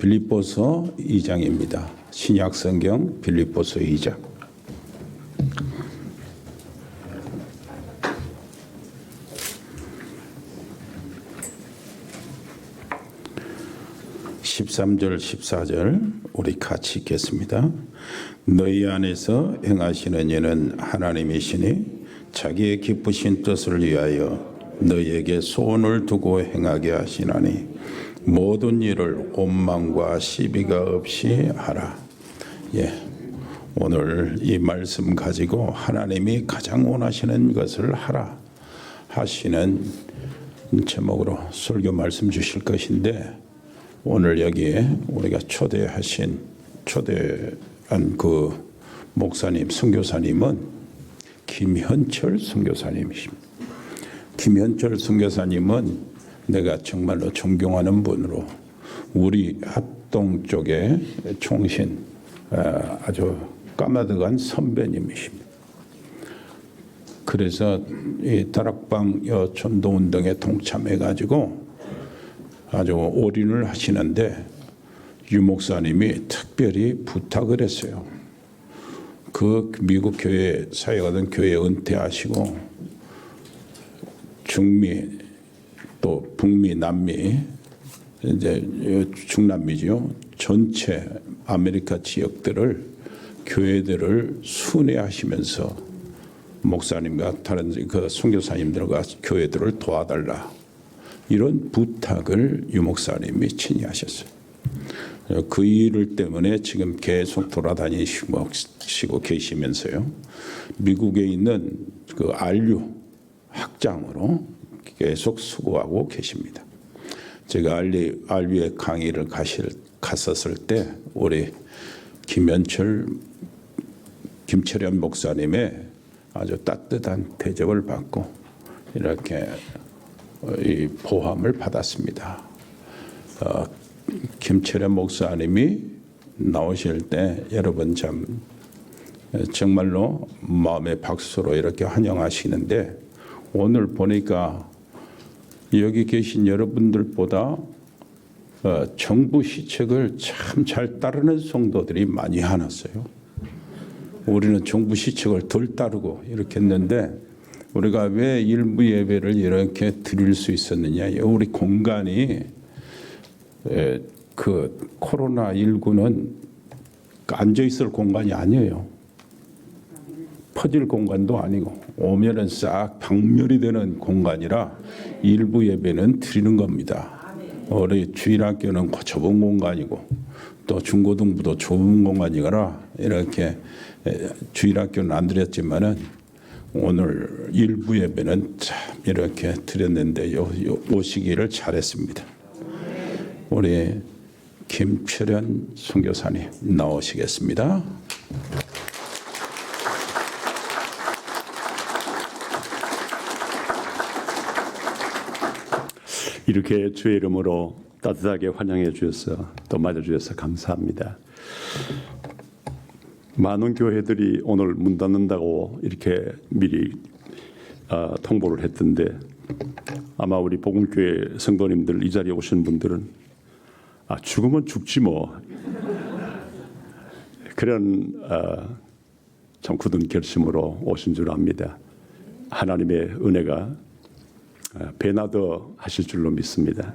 빌립보서 2장입니다. 신약 성경 빌립보서 2장. (13절) (14절) 우리 같이 읽겠습니다. 너희 안에서 행하시는 일은 하나님이시니 자기의 기쁘신 뜻을 위하여 너희에게 소원을 두고 행하게 하시나니 모든 일을 원망과 시비가 없이 하라. 오늘 이 말씀 가지고 하나님이 가장 원하시는 것을 하라 하시는 제목으로 설교 말씀 주실 것인데, 오늘 여기에 우리가 초대한 그 목사님, 선교사님은 김현철 선교사님이십니다. 김현철 선교사님은 내가 정말로 존경하는 분으로 우리 합동 쪽의 총신, 아주 까마득한 선배님이십니다. 그래서 이 다락방 전도운동에 동참해가지고 아주 올인을 하시는데, 유 목사님이 특별히 부탁을 했어요. 그 미국 교회 사역하던 교회 은퇴하시고 중미 또 북미 남미, 이제 중남미죠, 전체 아메리카 지역들을 교회들을 순회하시면서 목사님과 다른 그 선교사님들과 교회들을 도와달라, 이런 부탁을 유 목사님이 친히 하셨어요. 그 일 때문에 지금 계속 돌아다니시고 계시면서요, 미국에 있는 그 안류 학장으로 계속 수고하고 계십니다. 제가 안류의 강의를 갔었을 때 우리 김철현 목사님의 아주 따뜻한 대접을 받고 이렇게 이 보함을 받았습니다. 김철현 목사님이 나오실 때 여러분 정말로 마음의 박수로 이렇게 환영하시는데, 오늘 보니까 여기 계신 여러분들보다 정부 시책을 참 잘 따르는 성도들이 많이 하났어요. 우리는 정부 시책을 덜 따르고 이렇게 했는데, 우리가 왜 일부 예배를 이렇게 드릴 수 있었느냐? 우리 공간이 그 코로나19는 앉아 있을 공간이 아니에요. 퍼질 공간도 아니고 오면은 싹 박멸이 되는 공간이라 일부 예배는 드리는 겁니다. 우리 주일학교는 좁은 공간이고 또 중고등부도 좁은 공간이라 이렇게 주일학교는 안 드렸지만은 오늘 일부 예배는 참 이렇게 드렸는데 오시기를 잘했습니다. 우리 김철현 선교사님 나오시겠습니다. 이렇게 주의 이름으로 따뜻하게 환영해 주셔서 또 맞아 주셔서 감사합니다. 많은 교회들이 오늘 문 닫는다고 이렇게 미리 통보를 했던데, 아마 우리 복음교회 성도님들 이 자리에 오신 분들은 죽으면 죽지 뭐, 그런 참 굳은 결심으로 오신 줄 압니다. 하나님의 은혜가 배나 더 하실 줄로 믿습니다.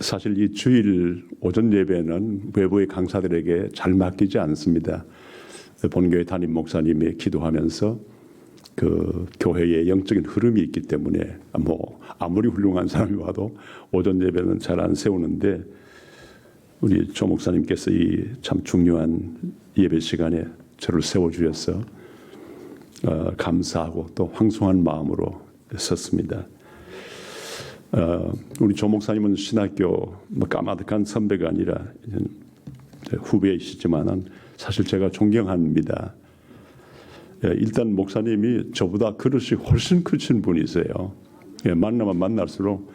사실 이 주일 오전 예배는 외부의 강사들에게 잘 맡기지 않습니다. 본교회 담임 목사님이 기도하면서 그 교회의 영적인 흐름이 있기 때문에 아무리 훌륭한 사람이 와도 오전 예배는 잘 안 세우는데, 우리 조 목사님께서 이 참 중요한 예배 시간에 저를 세워주셔서 감사하고 또 황송한 마음으로 섰습니다. 우리 조 목사님은 신학교 까마득한 선배가 아니라 후배이시지만은 사실 제가 존경합니다. 일단 목사님이 저보다 그릇이 훨씬 크신 분이세요. 만나면 만날수록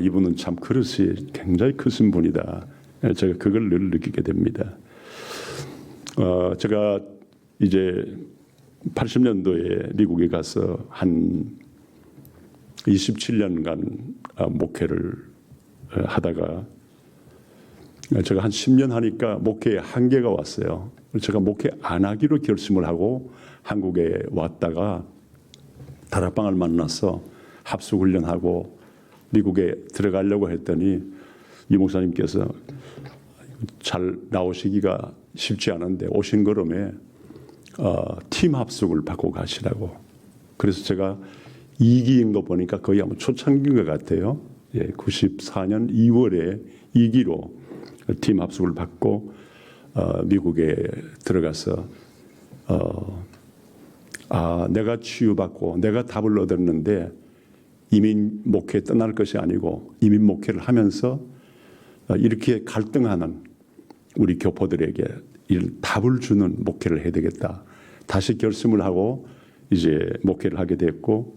이분은 참 그릇이 굉장히 크신 분이다, 제가 그걸 늘 느끼게 됩니다. 제가 이제 80년도에 미국에 가서 한 27년간 목회를 하다가 제가 한 10년 하니까 목회에 한계가 왔어요. 제가 목회 안 하기로 결심을 하고 한국에 왔다가 다락방을 만나서 합숙훈련하고 미국에 들어가려고 했더니 이 목사님께서 잘 나오시기가 쉽지 않은데 오신 걸음에 팀 합숙을 받고 가시라고. 그래서 제가 2기인 거 보니까 거의 아마 초창기인 것 같아요. 94년 2월에 2기로 팀 합숙을 받고 미국에 들어가서 내가 치유받고 내가 답을 얻었는데 이민 목회에 떠날 것이 아니고 이민 목회를 하면서 이렇게 갈등하는 우리 교포들에게 이런 답을 주는 목회를 해야 되겠다. 다시 결심을 하고 이제 목회를 하게 됐고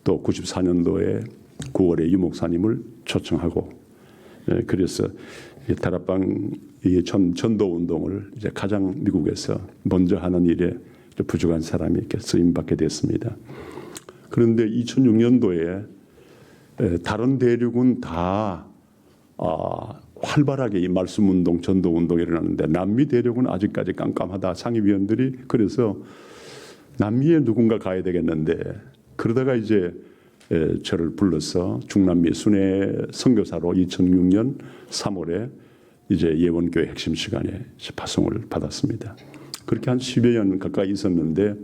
또 94년도에 9월에 유 목사님을 초청하고 그래서 다락방 전도 운동을 이제 가장 미국에서 먼저 하는 일에 부족한 사람이 이렇게 쓰임 받게 됐습니다. 그런데 2006년도에 다른 대륙은 다 활발하게 이 말씀 운동, 전도 운동이 일어났는데 남미 대륙은 아직까지 깜깜하다. 상임위원들이 그래서 남미에 누군가 가야 되겠는데 그러다가 이제 저를 불러서 중남미 순회 선교사로 2006년 3월에 이제 예원교회 핵심 시간에 파송을 받았습니다. 그렇게 한 10여 년 가까이 있었는데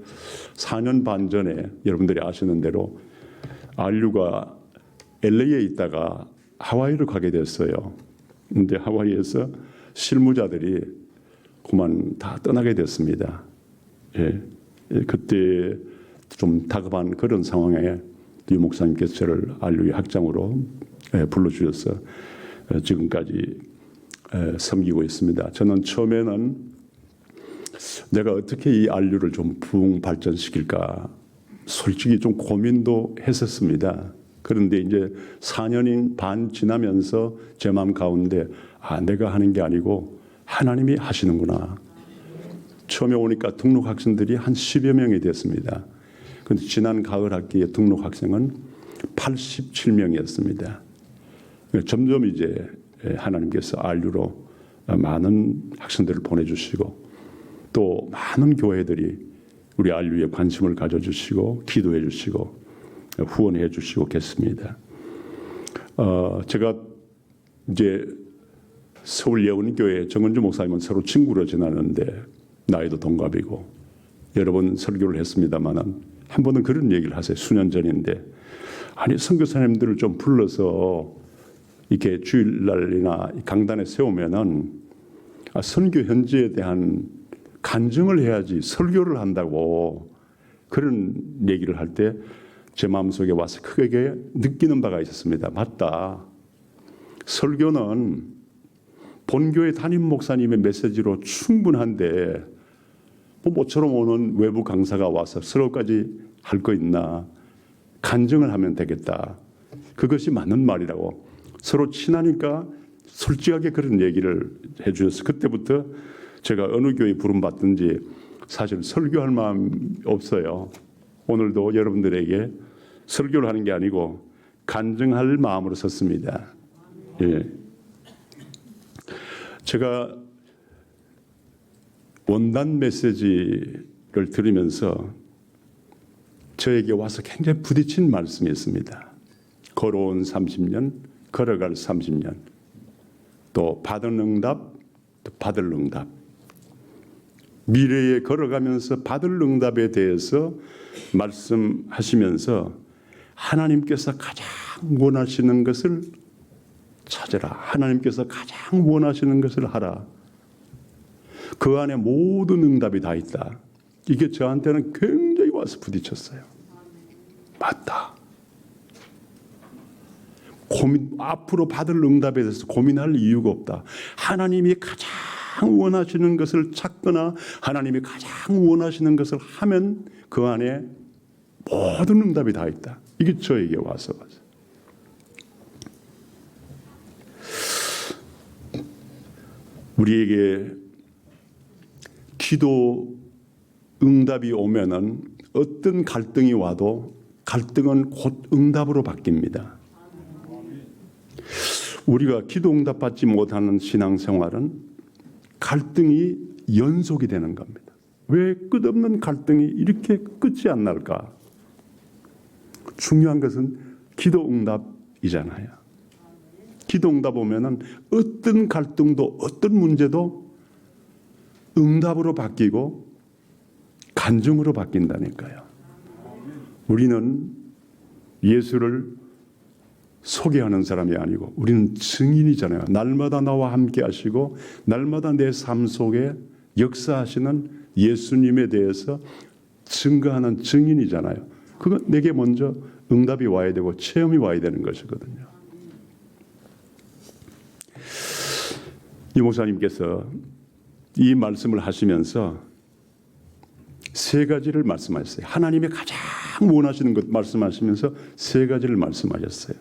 4년 반 전에 여러분들이 아시는 대로 RU가 LA에 있다가 하와이로 가게 됐어요. 근데 하와이에서 실무자들이 그만 다 떠나게 됐습니다. 그때 좀 다급한 그런 상황에 유 목사님께서 저를 RU의 학장으로 불러주셔서 지금까지 섬기고 있습니다. 저는 처음에는 내가 어떻게 이 RU를 좀 부흥 발전시킬까 솔직히 좀 고민도 했었습니다. 그런데 이제 4년인 반 지나면서 제 마음 가운데 내가 하는 게 아니고 하나님이 하시는구나. 처음에 오니까 등록 학생들이 한 10여 명이 됐습니다. 그런데 지난 가을 학기에 등록 학생은 87명이었습니다. 점점 이제 하나님께서 RU로 많은 학생들을 보내주시고 또 많은 교회들이 우리 RU에 관심을 가져주시고 기도해 주시고 후원해 주시고 계십니다. 제가 이제 서울 예원교회 정은주 목사님은 서로 친구로 지나는데 나이도 동갑이고 여러 번 설교를 했습니다만은 한 번은 그런 얘기를 하세요. 수년 전인데 아니 선교사님들을 좀 불러서 이렇게 주일날이나 강단에 세우면은 선교 현지에 대한 간증을 해야지 설교를 한다고 그런 얘기를 할 때 제 마음속에 와서 크게 느끼는 바가 있었습니다. 맞다. 설교는 본교회 담임 목사님의 메시지로 충분한데 모처럼 오는 외부 강사가 와서 설교까지 할 거 있나. 간증을 하면 되겠다. 그것이 맞는 말이라고. 서로 친하니까 솔직하게 그런 얘기를 해 주셨어요. 그때부터 제가 어느 교회 부름받든지 사실 설교할 마음 없어요. 오늘도 여러분들에게 설교를 하는 게 아니고 간증할 마음으로 섰습니다. 제가 원단 메시지를 들으면서 저에게 와서 굉장히 부딪힌 말씀이 있습니다. 걸어온 30년, 걸어갈 30년, 또 받은 응답, 또 받을 응답. 미래에 걸어가면서 받을 응답에 대해서 말씀하시면서 하나님께서 가장 원하시는 것을 찾아라. 하나님께서 가장 원하시는 것을 하라. 그 안에 모든 응답이 다 있다. 이게 저한테는 굉장히 와서 부딪혔어요. 맞다. 앞으로 받을 응답에 대해서 고민할 이유가 없다. 하나님이 가장 원하시는 것을 찾거나 하나님이 가장 원하시는 것을 하면 그 안에 모든 응답이 다 있다. 이게 저에게 와서 우리에게 기도 응답이 오면은 어떤 갈등이 와도 갈등은 곧 응답으로 바뀝니다. 우리가 기도 응답받지 못하는 신앙생활은 갈등이 연속이 되는 겁니다. 왜 끝없는 갈등이 이렇게 끝이 안 날까? 중요한 것은 기도 응답이잖아요. 기도 응답 오면은 어떤 갈등도 어떤 문제도 응답으로 바뀌고 간증으로 바뀐다니까요. 우리는 예수를 소개하는 사람이 아니고 우리는 증인이잖아요. 날마다 나와 함께 하시고 날마다 내 삶 속에 역사하시는 예수님에 대해서 증거하는 증인이잖아요. 그건 내게 먼저 응답이 와야 되고 체험이 와야 되는 것이거든요. 이 목사님께서 이 말씀을 하시면서 세 가지를 말씀하셨어요. 하나님이 가장 원하시는 것 말씀하시면서 세 가지를 말씀하셨어요.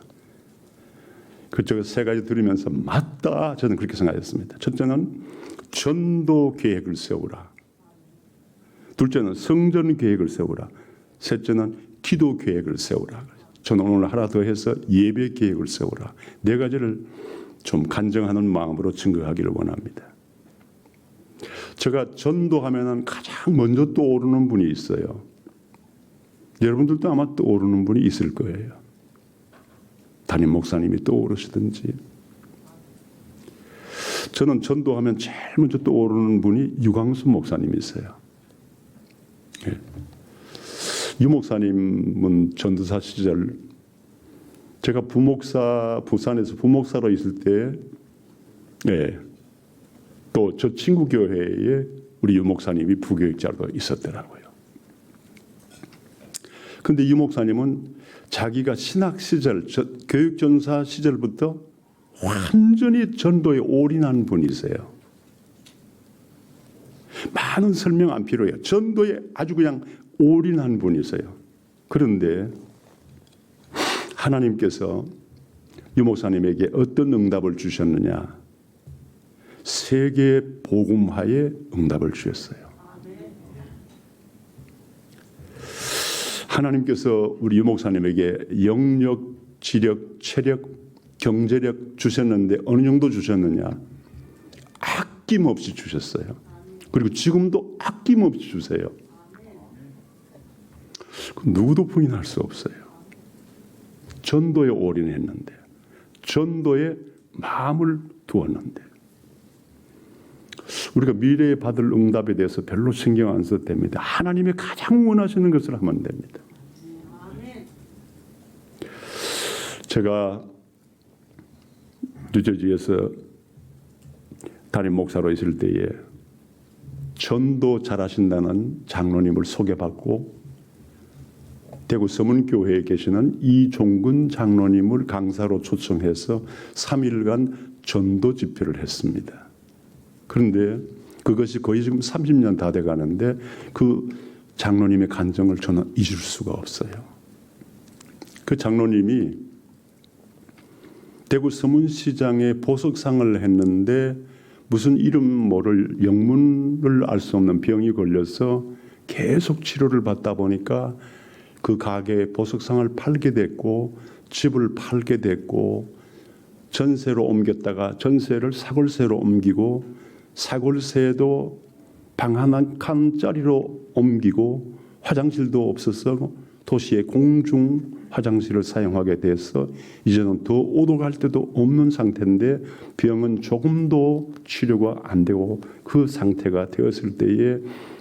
그쪽 세 가지 들으면서 맞다, 저는 그렇게 생각했습니다. 첫째는 전도 계획을 세우라. 둘째는 성전 계획을 세우라. 셋째는 기도 계획을 세우라. 저는 오늘 하나 더 해서 예배 계획을 세우라. 네 가지를 좀 간증하는 마음으로 증거하기를 원합니다. 제가 전도하면은 가장 먼저 떠오르는 분이 있어요. 여러분들도 아마 떠오르는 분이 있을 거예요. 담임 목사님이 떠오르시든지. 저는 전도하면 제일 먼저 떠오르는 분이 유광수 목사님이세요. 예. 유 목사님은 전도사 시절 제가 부산에서 부목사로 있을 때, 예, 또 저 친구 교회에 우리 유 목사님이 부교육자로 있었더라고요. 근데 유 목사님은 자기가 신학 시절, 교육전사 시절부터 완전히 전도에 올인한 분이세요. 많은 설명 안 필요해요. 전도에 아주 그냥 올인한 분이세요. 그런데 하나님께서 유 목사님에게 어떤 응답을 주셨느냐? 세계 복음화의 응답을 주셨어요. 하나님께서 우리 유 목사님에게 영력, 지력, 체력, 경제력 주셨는데 어느 정도 주셨느냐? 아낌없이 주셨어요. 그리고 지금도 아낌없이 주세요. 누구도 부인할 수 없어요. 전도에 올인했는데, 전도에 마음을 두었는데, 우리가 미래에 받을 응답에 대해서 별로 신경 안 써도 됩니다. 하나님이 가장 원하시는 것을 하면 됩니다. 제가 뉴저지에서 담임 목사로 있을 때에 전도 잘하신다는 장로님을 소개받고 대구 서문교회에 계시는 이종근 장로님을 강사로 초청해서 3일간 전도 집회를 했습니다. 그런데 그것이 거의 지금 30년 다 돼가는데 그 장로님의 간증을 저는 잊을 수가 없어요. 그 장로님이 대구 서문시장에 보석상을 했는데 무슨 이름 모를 영문을 알 수 없는 병이 걸려서 계속 치료를 받다 보니까 그 가게에 보석상을 팔게 됐고 집을 팔게 됐고 전세로 옮겼다가 전세를 사골세로 옮기고 사골세도 방 한 칸짜리로 옮기고 화장실도 없어서 도시의 공중 화장실을 사용하게 돼서 이제는 더 오도 갈 데도 없는 상태인데 병은 조금도 치료가 안 되고 그 상태가 되었을 때에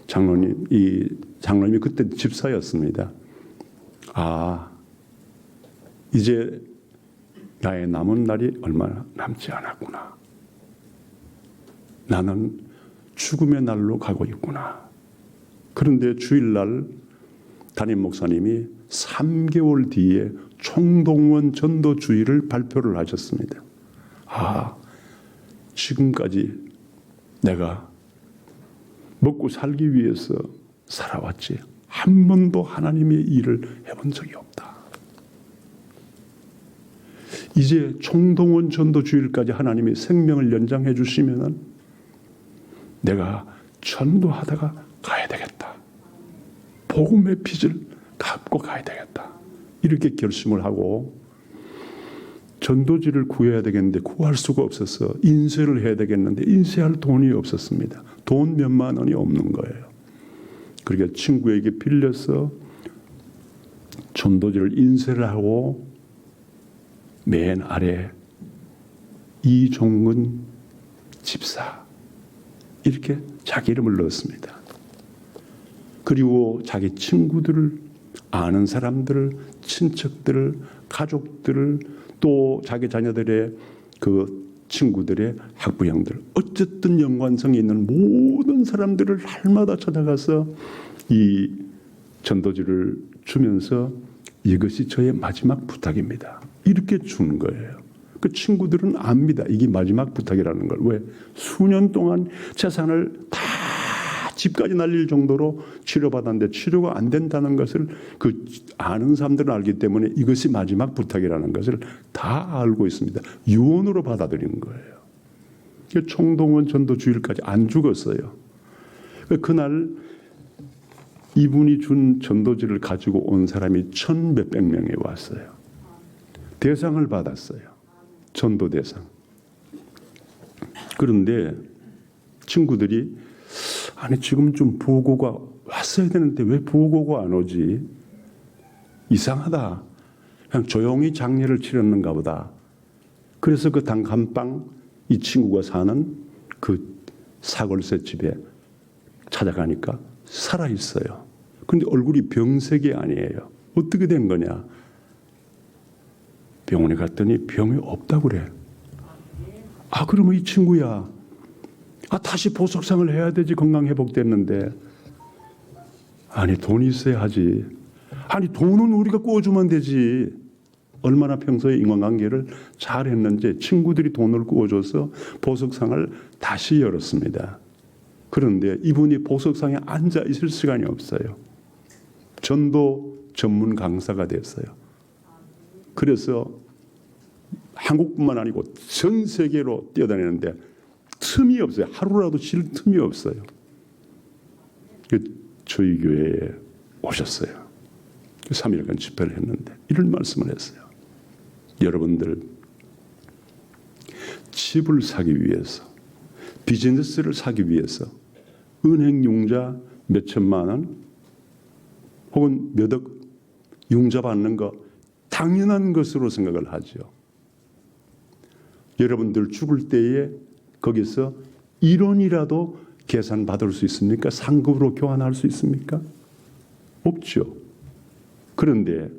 장로님이 그때 집사였습니다. 아, 이제 나의 남은 날이 얼마 남지 않았구나. 나는 죽음의 날로 가고 있구나. 그런데 주일날 담임 목사님이 3개월 뒤에 총동원 전도주의를 발표를 하셨습니다. 아, 지금까지 내가 먹고 살기 위해서 살아왔지 한 번도 하나님의 일을 해본 적이 없다. 이제 총동원 전도주일까지 하나님이 생명을 연장해 주시면은 내가 전도하다가 가야 되겠다. 복음의 빚을 갚고 가야 되겠다. 이렇게 결심을 하고 전도지를 구해야 되겠는데 구할 수가 없어서 인쇄를 해야 되겠는데 인쇄할 돈이 없었습니다. 돈 몇만 원이 없는 거예요. 그러니까 친구에게 빌려서 전도지를 인쇄를 하고 맨 아래 이종근 집사 이렇게 자기 이름을 넣었습니다. 그리고 자기 친구들을, 아는 사람들을, 친척들을, 가족들을, 또 자기 자녀들의 그 친구들의 학부형들, 어쨌든 연관성이 있는 모든 사람들을 날마다 찾아가서 이 전도지를 주면서 이것이 저의 마지막 부탁입니다. 이렇게 주는 거예요. 그 친구들은 압니다. 이게 마지막 부탁이라는 걸. 왜? 수년 동안 재산을 다 집까지 날릴 정도로 치료받았는데 치료가 안 된다는 것을 그 아는 사람들은 알기 때문에 이것이 마지막 부탁이라는 것을 다 알고 있습니다. 유언으로 받아들이는 거예요. 총동원 전도주일까지 안 죽었어요. 그날 이분이 준 전도지를 가지고 온 사람이 1,100몇 명이 왔어요. 대상을 받았어요. 전도 대상. 그런데 친구들이 아니 지금 좀 보고가 왔어야 되는데 왜 보고가 안 오지? 이상하다. 그냥 조용히 장례를 치렀는가 보다. 그래서 그 단칸방 이 친구가 사는 그 사골세 집에 찾아가니까 살아있어요. 근데 얼굴이 병색이 아니에요. 어떻게 된 거냐? 병원에 갔더니 병이 없다고 그래. 아, 그러면 이 친구야. 아, 다시 보석상을 해야 되지. 건강 회복됐는데. 아니, 돈이 있어야 하지. 아니, 돈은 우리가 구워주면 되지. 얼마나 평소에 인간관계를 잘했는지 친구들이 돈을 구워줘서 보석상을 다시 열었습니다. 그런데 이분이 보석상에 앉아 있을 시간이 없어요. 전도 전문 강사가 됐어요. 그래서 한국뿐만 아니고 전 세계로 뛰어다니는데 틈이 없어요. 하루라도 쉴 틈이 없어요. 저희 교회에 오셨어요. 3일간 집회를 했는데 이런 말씀을 했어요. 여러분들 집을 사기 위해서, 비즈니스를 사기 위해서 은행 융자 몇 천만 원 혹은 몇억 융자 받는 거 당연한 것으로 생각을 하죠. 여러분들 죽을 때에 거기서 1원이라도 계산 받을 수 있습니까? 상급으로 교환할 수 있습니까? 없죠. 그런데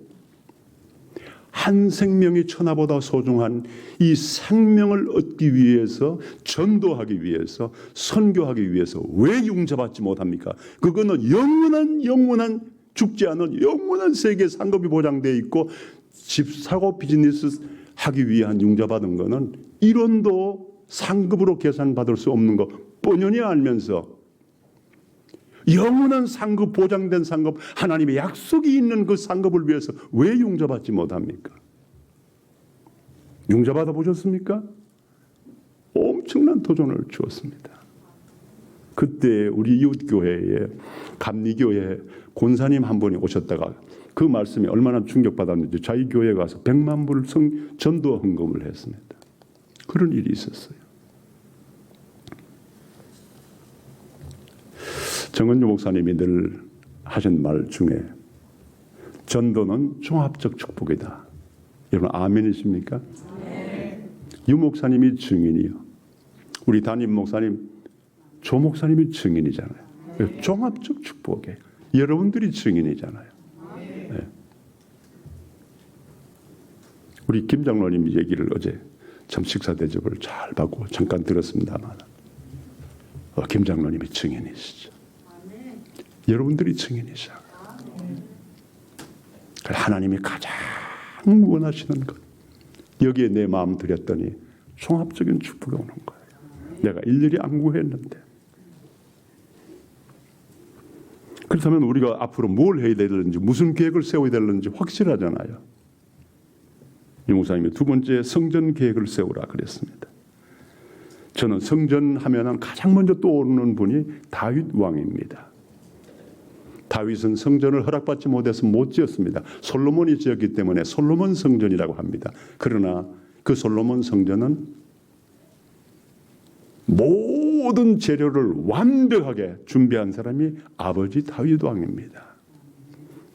한 생명이 천하보다 소중한 이 생명을 얻기 위해서, 전도하기 위해서, 선교하기 위해서 왜 융자받지 못합니까? 그거는 영원한 죽지 않은 영원한 세계 상급이 보장되어 있고 집 사고 비즈니스 하기 위한 융자받은 거는 1원도 상급으로 계산받을 수 없는 거 뻔히 알면서 영원한 상급, 보장된 상급, 하나님의 약속이 있는 그 상급을 위해서 왜 융자받지 못합니까? 융자받아 보셨습니까? 엄청난 도전을 주었습니다. 그때 우리 이웃교회에 감리교회 권사님 한 분이 오셨다가 그 말씀에 얼마나 충격받았는지 저희 교회에 가서 100만 불 전도 헌금을 했습니다. 그런 일이 있었어요. 정은주 목사님이 늘 하신 말 중에 전도는 종합적 축복이다. 여러분 아멘이십니까? 네. 유 목사님이 증인이요. 우리 담임 목사님 조 목사님이 증인이잖아요. 네. 종합적 축복에 여러분들이 증인이잖아요. 네. 우리 김 장로님 얘기를 어제 참 식사 대접을 잘 받고 잠깐 들었습니다만 김 장로님이 증인이시죠. 여러분들이 증인이죠. 하나님이 가장 원하시는 것 여기에 내 마음 들였더니 종합적인 축복이 오는 거예요. 내가 일일이 안 구했는데. 그렇다면 우리가 앞으로 뭘 해야 되는지 무슨 계획을 세워야 되는지 확실하잖아요. 유 목사님이 두 번째 성전 계획을 세우라 그랬습니다. 저는 성전 하면은 가장 먼저 떠오르는 분이 다윗 왕입니다. 다윗은 성전을 허락받지 못해서 못 지었습니다. 솔로몬이 지었기 때문에 솔로몬 성전이라고 합니다. 그러나 그 솔로몬 성전은 모든 재료를 완벽하게 준비한 사람이 아버지 다윗 왕입니다.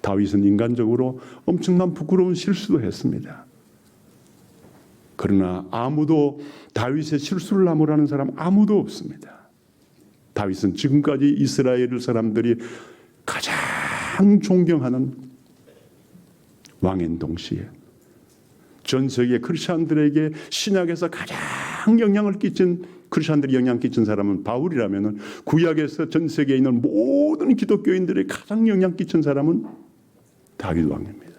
다윗은 인간적으로 엄청난 부끄러운 실수도 했습니다. 그러나 아무도 다윗의 실수를 나무라는 사람 아무도 없습니다. 다윗은 지금까지 이스라엘 사람들이 가장 존경하는 왕인 동시에 전 세계 크리스천들에게 신약에서 가장 영향을 끼친 크리스천들이 영향 끼친 사람은 바울이라면 구약에서 전 세계에 있는 모든 기독교인들의 가장 영향 끼친 사람은 다윗 왕입니다.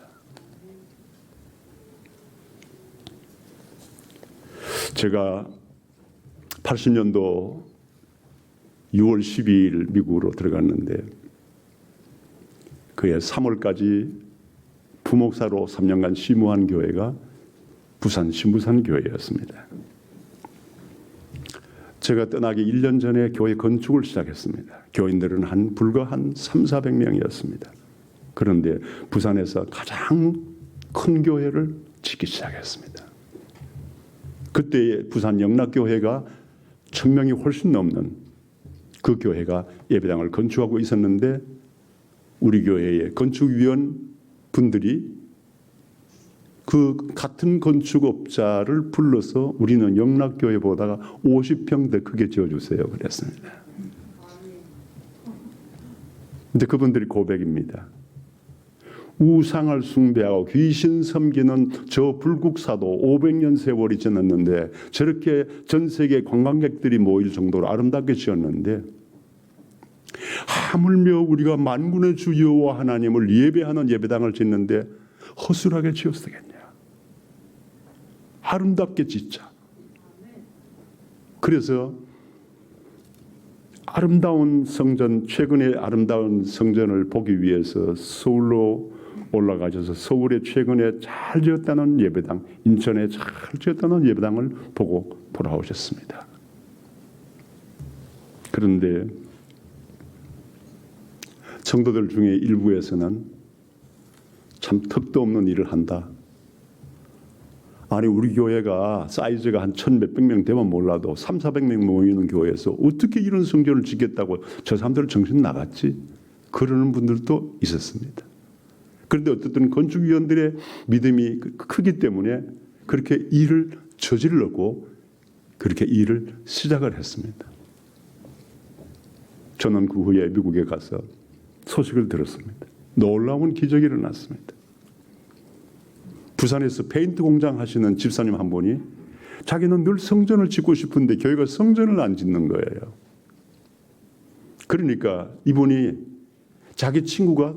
제가 80년도 6월 12일 미국으로 들어갔는데 그해 3월까지 부목사로 3년간 심우한 교회가 부산 신부산 교회였습니다. 제가 떠나기 1년 전에 교회 건축을 시작했습니다. 교인들은 불과 한 300~400명이었습니다. 그런데 부산에서 가장 큰 교회를 짓기 시작했습니다. 그때 부산 영락교회가 1000명이 훨씬 넘는 그 교회가 예배당을 건축하고 있었는데 우리 교회의 건축위원 분들이 그 같은 건축업자를 불러서 우리는 영락교회보다가 50평 더 크게 지어주세요 그랬습니다. 근데 그분들이 고백입니다. 우상을 숭배하고 귀신 섬기는 저 불국사도 500년 세월이 지났는데 저렇게 전 세계 관광객들이 모일 정도로 아름답게 지었는데 하물며 우리가 만군의 주 여호와 하나님을 예배하는 예배당을 짓는데 허술하게 지었으겠냐. 아름답게 짓자. 그래서 아름다운 성전, 최근에 아름다운 성전을 보기 위해서 서울로 올라가셔서 서울에 최근에 잘 지었다는 예배당, 인천에 잘 지었다는 예배당을 보고 돌아오셨습니다. 그런데 성도들 중에 일부에서는 참 턱도 없는 일을 한다. 아니 우리 교회가 사이즈가 한 1000몇백 명 되면 몰라도 300~400명 모이는 교회에서 어떻게 이런 성전을 짓겠다고 저 사람들 정신 나갔지? 그러는 분들도 있었습니다. 그런데 어쨌든 건축위원들의 믿음이 크기 때문에 그렇게 일을 저질렀고 그렇게 일을 시작을 했습니다. 저는 그 후에 미국에 가서 소식을 들었습니다. 놀라운 기적이 일어났습니다. 부산에서 페인트 공장 하시는 집사님 한 분이 자기는 늘 성전을 짓고 싶은데 교회가 성전을 안 짓는 거예요. 그러니까 이분이 자기 친구가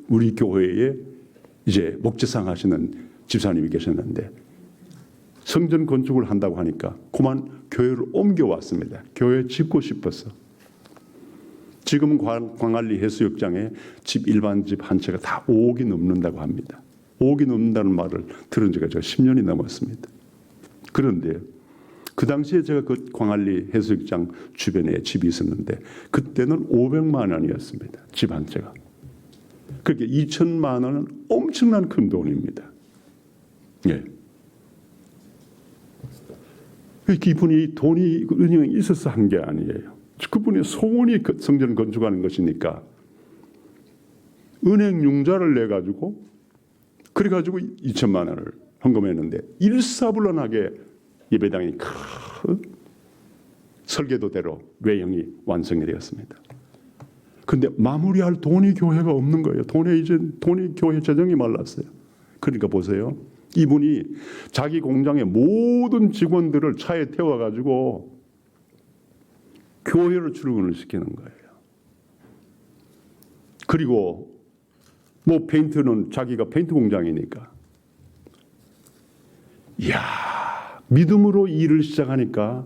우리 교회에 이제 목재상 하시는 집사님이 계셨는데 성전 건축을 한다고 하니까 그만 교회를 옮겨왔습니다. 교회 짓고 싶어서. 지금은 광안리 해수욕장에 일반 집 한 채가 다 5억이 넘는다고 합니다. 5억이 넘는다는 말을 들은 지가 제가 10년이 넘었습니다. 그런데 그 당시에 제가 그 광안리 해수욕장 주변에 집이 있었는데 그때는 500만 원이었습니다. 집 한 채가. 그렇게 2천만 원은 엄청난 큰 돈입니다. 예. 이분이 돈이 은행에 있어서 한 게 아니에요. 그분의 소원이 성전을 건축하는 것이니까 은행 융자를 내가지고 그래가지고 2천만 원을 헌금했는데 일사불란하게 예배당이 큰 설계도대로 외형이 완성이 되었습니다. 그런데 마무리할 돈이 교회가 없는 거예요. 돈이 교회 재정이 말랐어요. 그러니까 보세요. 이분이 자기 공장의 모든 직원들을 차에 태워가지고 교회로 출근을 시키는 거예요. 그리고 뭐 페인트는 자기가 페인트 공장이니까. 이야, 믿음으로 일을 시작하니까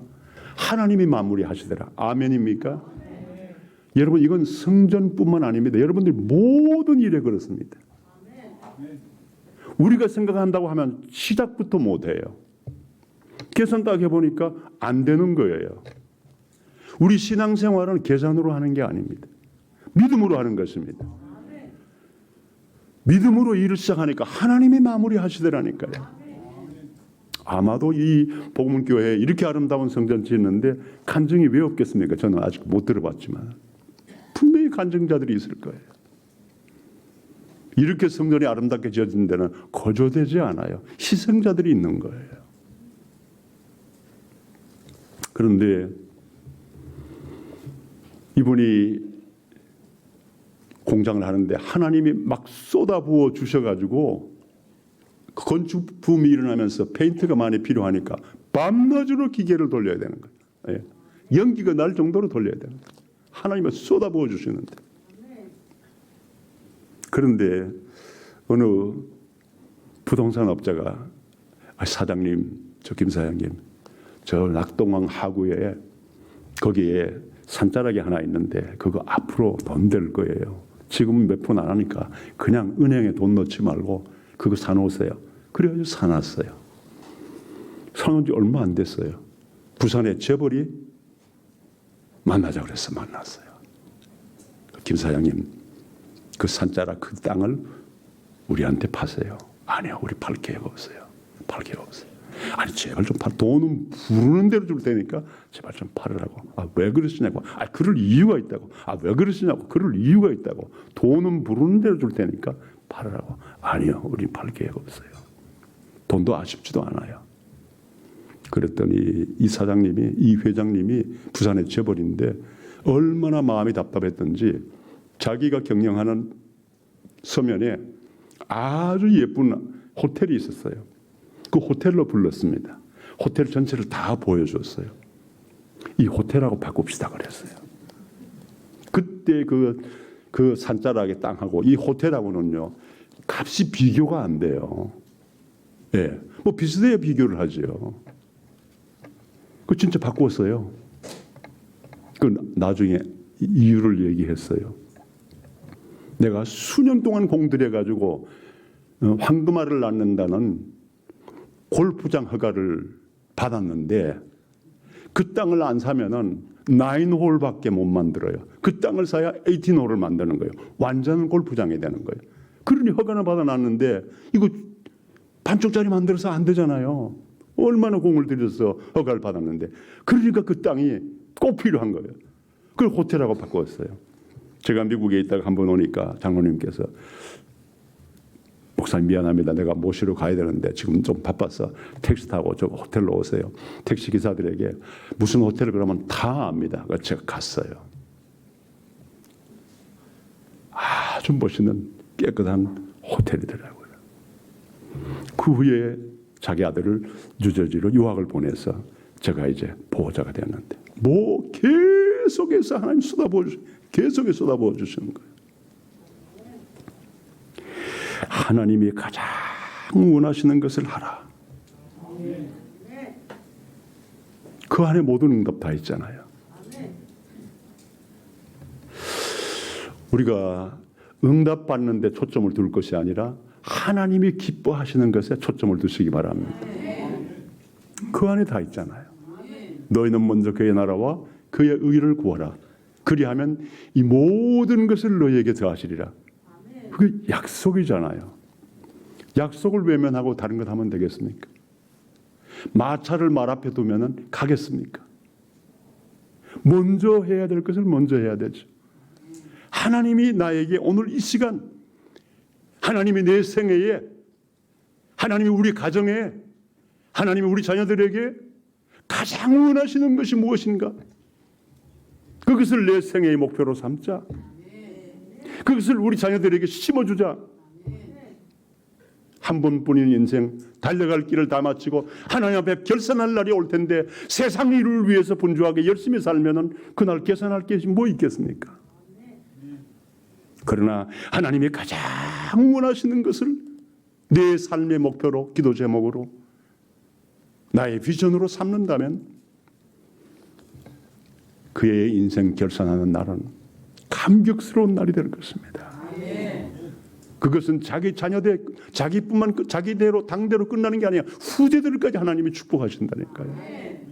하나님이 마무리하시더라. 아멘입니까? 네. 여러분 이건 성전뿐만 아닙니다. 여러분들 모든 일에 그렇습니다. 네. 우리가 생각한다고 하면 시작부터 못해요. 계산 딱 해보니까 안 되는 거예요. 우리 신앙생활은 계산으로 하는 게 아닙니다. 믿음으로 하는 것입니다. 믿음으로 일을 시작하니까 하나님이 마무리하시더라니까요. 아마도 이 복음교회에 이렇게 아름다운 성전 짓는데 간증이 왜 없겠습니까? 저는 아직 못 들어봤지만 분명히 간증자들이 있을 거예요. 이렇게 성전이 아름답게 지어진 데는 거저되지 않아요. 희생자들이 있는 거예요. 그런데 이분이 공장을 하는데 하나님이 막 쏟아부어 주셔가지고 건축 붐이 일어나면서 페인트가 많이 필요하니까 밤낮으로 기계를 돌려야 되는 거예요. 예. 연기가 날 정도로 돌려야 되는 거예요. 하나님이 쏟아부어 주시는데. 그런데 어느 부동산 업자가 사장님, 저 김 사장님, 저 낙동강 하구에 거기에 산자락이 하나 있는데 그거 앞으로 돈 될 거예요. 지금 몇 푼 안 하니까 그냥 은행에 돈 넣지 말고 그거 사놓으세요. 그래가지고 사놨어요. 사놓은 지 얼마 안 됐어요. 부산에 재벌이 만나자 그래서 만났어요. 김 사장님, 그 산자락 그 땅을 우리한테 파세요. 아니요, 우리 팔 기회가 없어요. 팔 기회가 없어요. 아니 제발 좀 팔. 돈은 부르는 대로 줄 테니까 제발 좀 팔으라고. 왜 그러시냐고. 그럴 이유가 있다고. 왜 그러시냐고. 그럴 이유가 있다고. 돈은 부르는 대로 줄 테니까 팔으라고. 아니요, 우리 팔 기회가 없어요. 돈도 아쉽지도 않아요. 그랬더니 이 사장님이, 이 회장님이 부산의 재벌인데 얼마나 마음이 답답했던지 자기가 경영하는 서면에 아주 예쁜 호텔이 있었어요. 그 호텔로 불렀습니다. 호텔 전체를 다 보여줬어요. 이 호텔하고 바꿉시다 그랬어요. 그때 그 산자락의 땅하고 이 호텔하고는요 값이 비교가 안 돼요. 예, 뭐 비슷해야 비교를 하죠. 그 진짜 바꿨어요. 그 나중에 이유를 얘기했어요. 내가 수년 동안 공들여 가지고 황금알을 낳는다는 골프장 허가를 받았는데 그 땅을 안 사면은 9홀밖에 못 만들어요. 그 땅을 사야 18홀을 만드는 거예요. 완전 골프장이 되는 거예요. 그러니 허가는 받아놨는데 이거 반쪽짜리 만들어서 안 되잖아요. 얼마나 공을 들여서 허가를 받았는데 그러니까 그 땅이 꼭 필요한 거예요. 그걸 호텔하고 바꿨어요. 제가 미국에 있다가 한번 오니까 장로님께서 목사님 미안합니다. 내가 모시러 가야 되는데 지금 좀 바빠서 택시 타고 저 호텔로 오세요. 택시 기사들에게 무슨 호텔을 그러면 다 압니다. 그래서 제가 갔어요. 아주 멋있는 깨끗한 호텔이더라고요. 그 후에 자기 아들을 뉴저지로 유학을 보내서 제가 이제 보호자가 되었는데 뭐 계속해서 하나님 계속해서 쏟아부어 주시는 거예요. 하나님이 가장 원하시는 것을 하라. 그 안에 모든 응답 다 있잖아요. 우리가 응답 받는 데 초점을 둘 것이 아니라 하나님이 기뻐하시는 것에 초점을 두시기 바랍니다. 그 안에 다 있잖아요. 너희는 먼저 그의 나라와 그의 의를 구하라. 그리하면 이 모든 것을 너희에게 더하시리라. 그게 약속이잖아요. 약속을 외면하고 다른 것 하면 되겠습니까? 마차를 말 앞에 두면 가겠습니까? 먼저 해야 될 것을 먼저 해야 되죠. 하나님이 나에게 오늘 이 시간, 하나님이 내 생애에, 하나님이 우리 가정에, 하나님이 우리 자녀들에게 가장 원하시는 것이 무엇인가? 그것을 내 생애의 목표로 삼자. 그것을 우리 자녀들에게 심어주자. 한 번뿐인 인생 달려갈 길을 다 마치고 하나님 앞에 결산할 날이 올 텐데 세상 일을 위해서 분주하게 열심히 살면은 그날 계산할 게 뭐 있겠습니까? 그러나 하나님이 가장 원하시는 것을 내 삶의 목표로, 기도 제목으로, 나의 비전으로 삼는다면 그의 인생 결산하는 날은 감격스러운 날이 될 것입니다. 그것은 자기 자녀들, 자기대로 당대로 끝나는 게 아니라 후대들까지 하나님이 축복하신다니까요.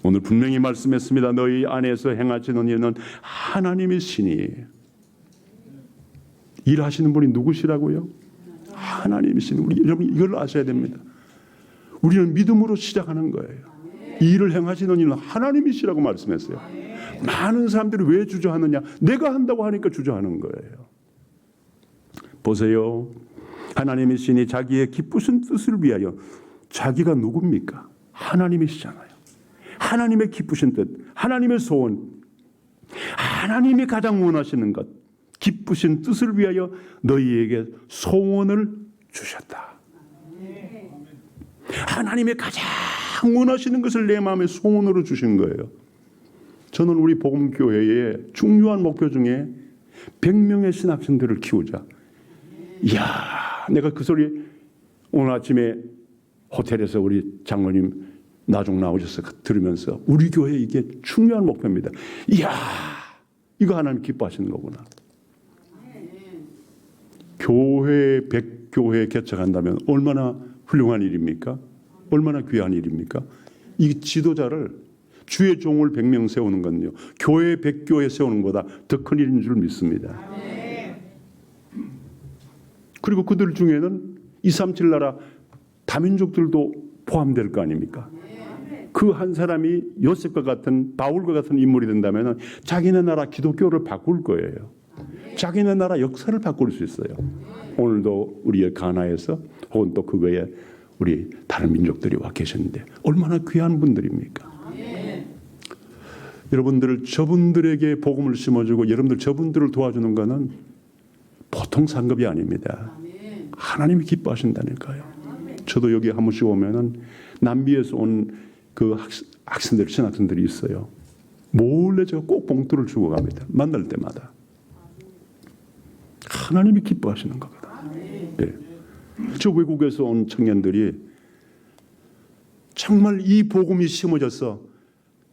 오늘 분명히 말씀했습니다. 너희 안에서 행하시는 일은 하나님의 신이. 일하시는 분이 누구시라고요? 하나님이신 우리 여러분 이걸 아셔야 됩니다. 우리는 믿음으로 시작하는 거예요. 이 일을 행하시는 이는 하나님이시라고 말씀했어요. 많은 사람들이 왜 주저하느냐? 내가 한다고 하니까 주저하는 거예요. 보세요. 하나님이시니 자기의 기쁘신 뜻을 위하여 자기가 누굽니까? 하나님이시잖아요. 하나님의 기쁘신 뜻, 하나님의 소원, 하나님이 가장 원하시는 것, 기쁘신 뜻을 위하여 너희에게 소원을 주셨다. 하나님의 가장 원하시는 것을 내 마음에 소원으로 주신 거예요. 저는 우리 복음교회의 중요한 목표 중에 100명의 신학생들을 키우자. 이야, 내가 그 소리 오늘 아침에 호텔에서 우리 장로님 나중 나오셔서 들으면서 우리 교회 이게 중요한 목표입니다. 이야, 이거 하나님 기뻐하시는 거구나. 교회 100교회 개척한다면 얼마나 훌륭한 일입니까? 얼마나 귀한 일입니까? 이 지도자를 주의 종을 100명 세우는 건요, 교회 100교회 세우는 것보다 더 큰 일인 줄 믿습니다. 그리고 그들 중에는 237 나라 다민족들도 포함될 거 아닙니까? 그 한 사람이 요셉과 같은 바울과 같은 인물이 된다면 자기네 나라 기독교를 바꿀 거예요. 자기네 나라 역사를 바꿀 수 있어요. 오늘도 우리 가나에서 혹은 또 그거에 우리 다른 민족들이 와 계셨는데 얼마나 귀한 분들입니까? 여러분들 저분들에게 복음을 심어주고 여러분들 저분들을 도와주는 것은 보통 상급이 아닙니다. 하나님이 기뻐하신다니까요. 저도 여기 한 번씩 오면은 남비에서 온 그 학생들, 신학생들이 있어요. 몰래 제가 꼭 봉투를 주고 갑니다. 만날 때마다. 하나님이 기뻐하시는 거거든요. 네. 저 외국에서 온 청년들이 정말 이 복음이 심어져서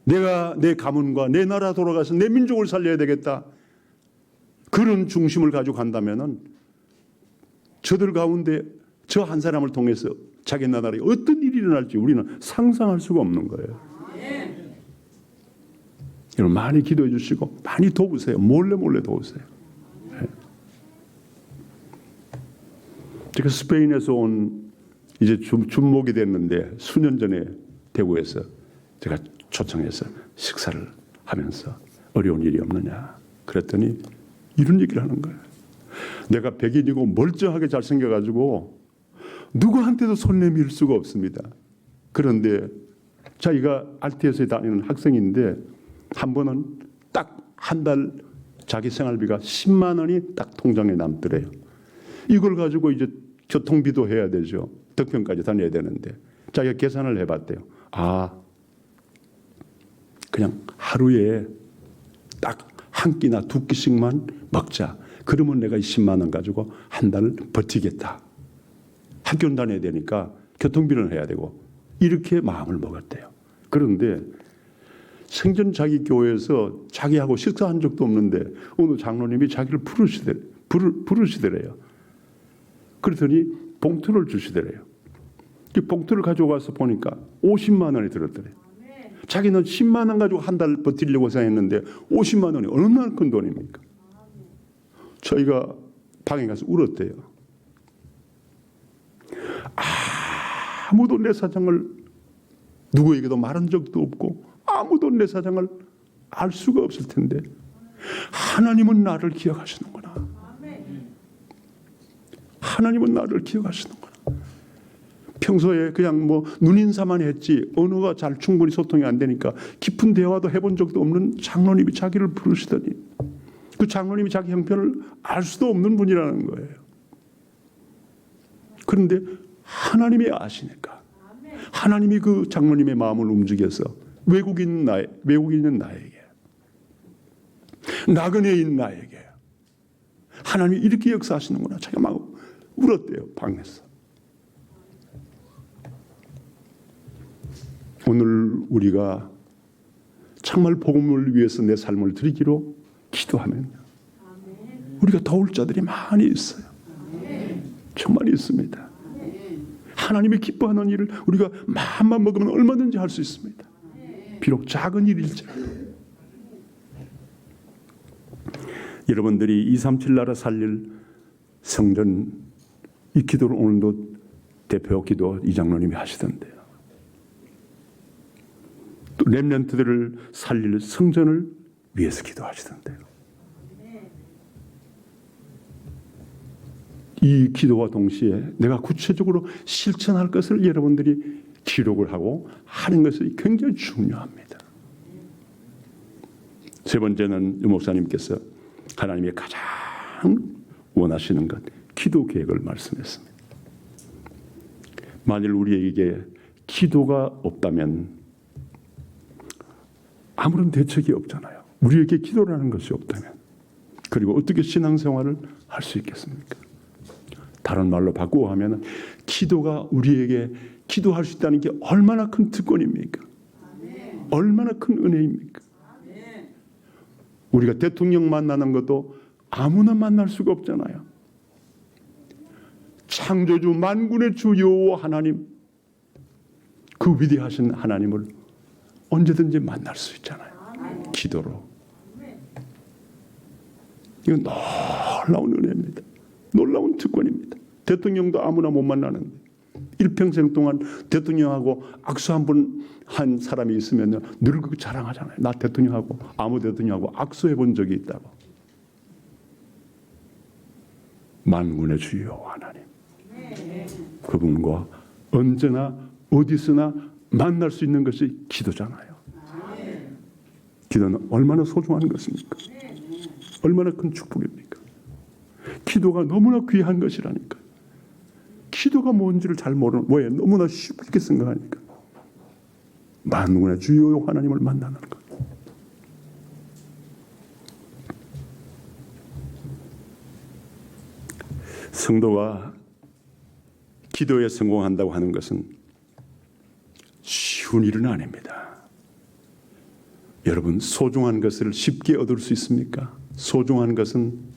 내가 내 가문과 내 나라 돌아가서 내 민족을 살려야 되겠다. 그런 중심을 가지고 간다면은 저들 가운데 저 한 사람을 통해서 자기 나라에 어떤 일이 일어날지 우리는 상상할 수가 없는 거예요. 여러분 많이 기도해 주시고 많이 도우세요. 몰래 도우세요. 네. 제가 스페인에서 온 이제 준목이 됐는데 수년 전에 대구에서 제가 초청해서 식사를 하면서 어려운 일이 없느냐 그랬더니 이런 얘기를 하는 거예요. 내가 백인이고 멀쩡하게 잘생겨가지고 누구한테도 손 내밀 수가 없습니다. 그런데 자기가 RTS에 다니는 학생인데 한 번은 딱 한 달 자기 생활비가 10만 원이 딱 통장에 남더래요. 이걸 가지고 이제 교통비도 해야 되죠. 덕평까지 다녀야 되는데 자기가 계산을 해봤대요. 아, 그냥 하루에 딱 한 끼나 두 끼씩만 먹자. 그러면 내가 10만 원 가지고 한 달 버티겠다. 학교는 다녀야 되니까 교통비를 해야 되고 이렇게 마음을 먹었대요. 그런데 생전 자기 교회에서 자기하고 식사한 적도 없는데 어느 장로님이 자기를 부르시더래요. 그랬더니 봉투를 주시더래요. 그 봉투를 가져가서 보니까 50만 원이 들었더래요. 자기는 10만 원 가지고 한 달 버티려고 생각했는데 50만 원이 얼마나 큰 돈입니까? 저희가 방에 가서 울었대요. 아무도 내 사정을 누구에게도 말한 적도 없고 아무도 내 사정을 알 수가 없을 텐데 하나님은 나를 기억하시는구나. 하나님은 나를 기억하시는구나. 평소에 그냥 뭐 눈인사만 했지 언어가 잘 충분히 소통이 안 되니까 깊은 대화도 해본 적도 없는 장로님이 자기를 부르시더니 그 장로님이 자기 형편을 알 수도 없는 분이라는 거예요. 그런데 하나님이 아시니까 하나님이 그 장로님의 마음을 움직여서 외국인인 나에게 나그네인 나에게 하나님이 이렇게 역사하시는구나. 자기가 막 울었대요. 방에서. 오늘 우리가 정말 복음을 위해서 내 삶을 드리기로 기도하면 우리가 도울 자들이 많이 있어요. 정말 있습니다. 하나님이 기뻐하는 일을 우리가 마음만 먹으면 얼마든지 할 수 있습니다. 비록 작은 일일지라도. 여러분들이 237 나라 살릴 성전 이 기도를 오늘도 대표 기도 이장로님이 하시던데요. 또 렘넌트들을 살릴 성전을 위해서 기도하시던데요. 이 기도와 동시에 내가 구체적으로 실천할 것을 여러분들이 기록을 하고 하는 것이 굉장히 중요합니다. 세 번째는 유 목사님께서 하나님이 가장 원하시는 것, 기도 계획을 말씀했습니다. 만일 우리에게 기도가 없다면 아무런 대책이 없잖아요. 우리에게 기도라는 것이 없다면, 그리고 어떻게 신앙생활을 할 수 있겠습니까? 다른 말로 바꾸어 하면 기도가 우리에게 기도할 수 있다는 게 얼마나 큰 특권입니까? 얼마나 큰 은혜입니까? 우리가 대통령 만나는 것도 아무나 만날 수가 없잖아요. 창조주 만군의 주 여호와 하나님, 그 위대하신 하나님을 언제든지 만날 수 있잖아요. 기도로. 이건 놀라운 은혜입니다. 놀라운 특권입니다. 대통령도 아무나 못 만나는데 일평생 동안 대통령하고 악수 한 사람이 있으면 늘 그거 자랑하잖아요. 나 대통령하고 아무 대통령하고 악수해 본 적이 있다고. 만군의 주 여호와 하나님, 그분과 언제나 어디서나 만날 수 있는 것이 기도잖아요. 기도는 얼마나 소중한 것입니까? 얼마나 큰 축복입니까? 기도가 너무나 귀한 것이라니까. 기도가 뭔지를 잘 모르는, 왜? 너무나 쉽게 생각하니까. 만군의 주 여호와 하나님을 만나는 것. 성도가 기도에 성공한다고 하는 것은 쉬운 일은 아닙니다. 여러분, 소중한 것을 쉽게 얻을 수 있습니까? 소중한 것은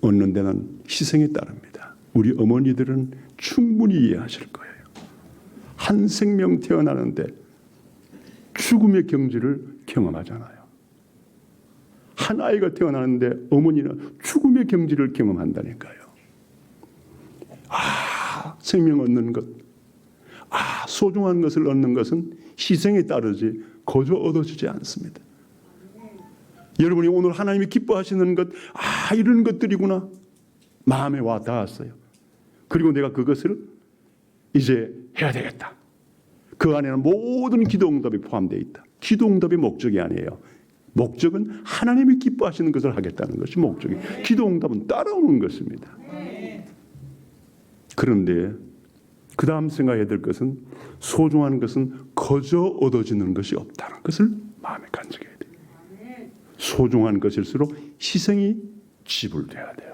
얻는 데는 희생이 따릅니다. 우리 어머니들은 충분히 이해하실 거예요. 한 생명 태어나는데 죽음의 경지를 경험하잖아요. 한 아이가 태어나는데 어머니는 죽음의 경지를 경험한다니까요. 생명 얻는 것, 소중한 것을 얻는 것은 희생에 따르지 거저 얻어지지 않습니다. 여러분이 오늘 하나님이 기뻐하시는 것, 이런 것들이구나 마음에 와 닿았어요. 그리고 내가 그것을 이제 해야 되겠다. 그 안에는 모든 기도 응답이 포함되어 있다. 기도 응답이 목적이 아니에요. 목적은 하나님이 기뻐하시는 것을 하겠다는 것이 목적이에요. 기도 응답은 따라오는 것입니다. 그런데 그 다음 생각해야 될 것은, 소중한 것은 거저 얻어지는 것이 없다는 것을 마음에 간직해야 돼요. 소중한 것일수록 희생이 지불돼야 돼요.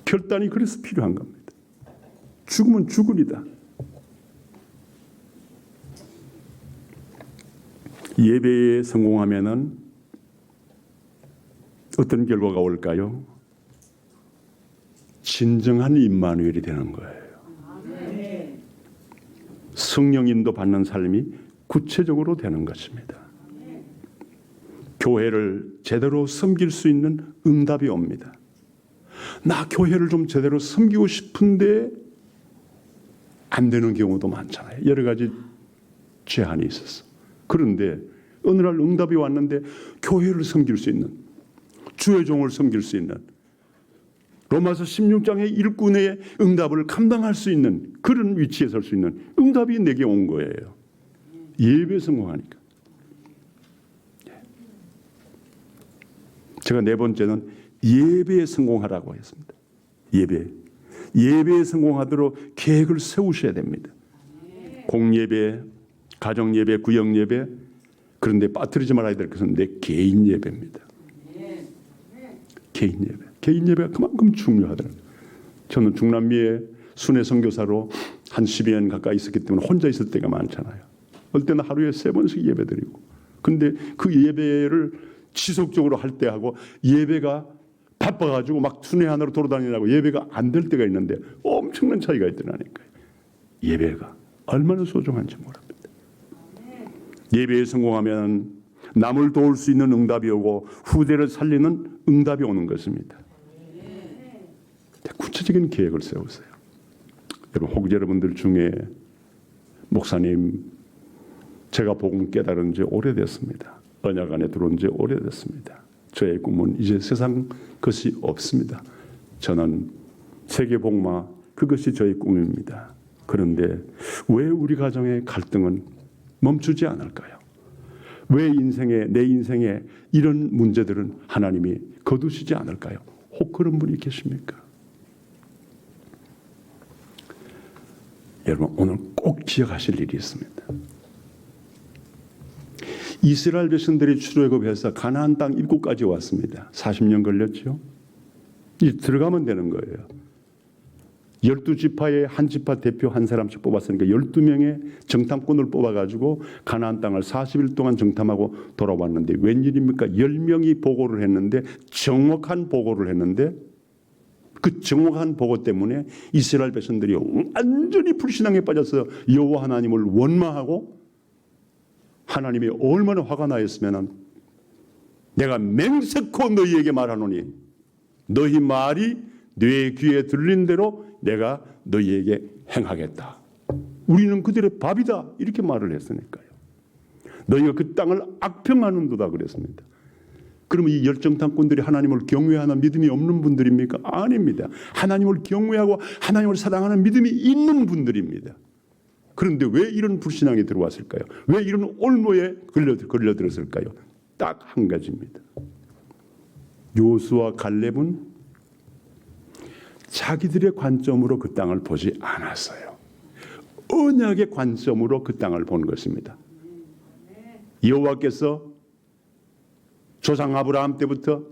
결단이 그래서 필요한 겁니다. 죽으면 죽으리다. 예배에 성공하면은 어떤 결과가 올까요? 진정한 임마누엘이 되는 거예요. 성령인도 받는 삶이 구체적으로 되는 것입니다. 교회를 제대로 섬길 수 있는 응답이 옵니다. 나 교회를 좀 제대로 섬기고 싶은데 안 되는 경우도 많잖아요. 여러 가지 제한이 있었어. 그런데 어느 날 응답이 왔는데 교회를 섬길 수 있는, 주의 종을 섬길 수 있는, 로마서 16장의 일꾼의 응답을 감당할 수 있는 그런 위치에 설 수 있는 응답이 내게 온 거예요. 예배에 성공하니까. 제가 네 번째는 예배에 성공하라고 했습니다. 예배에 성공하도록 계획을 세우셔야 됩니다. 공예배, 가정예배, 구역예배, 그런데 빠뜨리지 말아야 될 것은 내 개인 예배입니다. 개인 예배가 그만큼 중요하더라고요. 저는 중남미에 순회 선교사로 한 10년 가까이 있었기 때문에 혼자 있을 때가 많잖아요. 어떨 때는 하루에 3번씩 예배드리고, 근데 그 예배를 지속적으로 할 때하고 예배가 바빠가지고 막 순회 하나로 돌아다니라고 예배가 안 될 때가 있는데 엄청난 차이가 있더라니까요. 예배가 얼마나 소중한지 모릅니다. 예배에 성공하면 남을 도울 수 있는 응답이 오고 후대를 살리는 응답이 오는 것입니다. 구체적인 계획을 세우세요. 여러분, 혹 여러분들 중에 목사님, 제가 복음 깨달은 지 오래됐습니다. 언약 안에 들어온 지 오래됐습니다. 저의 꿈은 이제 세상 것이 없습니다. 저는 세계 복마, 그것이 저의 꿈입니다. 그런데 왜 우리 가정의 갈등은 멈추지 않을까요? 왜 내 인생에 이런 문제들은 하나님이 거두시지 않을까요? 혹 그런 분이 계십니까? 여러분, 오늘 꼭 기억하실 일이 있습니다. 이스라엘 백성들이 출애굽해서 가나안 땅 입구까지 왔습니다. 40년 걸렸죠. 들어가면 되는 거예요. 12지파에 한 지파 대표 한 사람씩 뽑았으니까 12명의 정탐꾼을 뽑아가지고 가나안 땅을 40일 동안 정탐하고 돌아왔는데 웬일입니까? 10명이 보고를 했는데, 정확한 보고를 했는데, 그 정확한 보고 때문에 이스라엘 백성들이 완전히 불신앙에 빠져서 여호와 하나님을 원망하고, 하나님이 얼마나 화가 나 있으면 내가 맹세코 너희에게 말하노니 너희 말이 내 귀에 들린 대로 내가 너희에게 행하겠다. 우리는 그들의 밥이다. 이렇게 말을 했으니까요. 너희가 그 땅을 악평하는도다 그랬습니다. 그러면 이 열정탐꾼들이 하나님을 경외하는 믿음이 없는 분들입니까? 아닙니다. 하나님을 경외하고 하나님을 사랑하는 믿음이 있는 분들입니다. 그런데 왜 이런 불신앙이 들어왔을까요? 왜 이런 올무에 걸려들었을까요? 딱 한 가지입니다. 요수와 갈렙은 자기들의 관점으로 그 땅을 보지 않았어요. 언약의 관점으로 그 땅을 본 것입니다. 여호와께서 조상 아브라함 때부터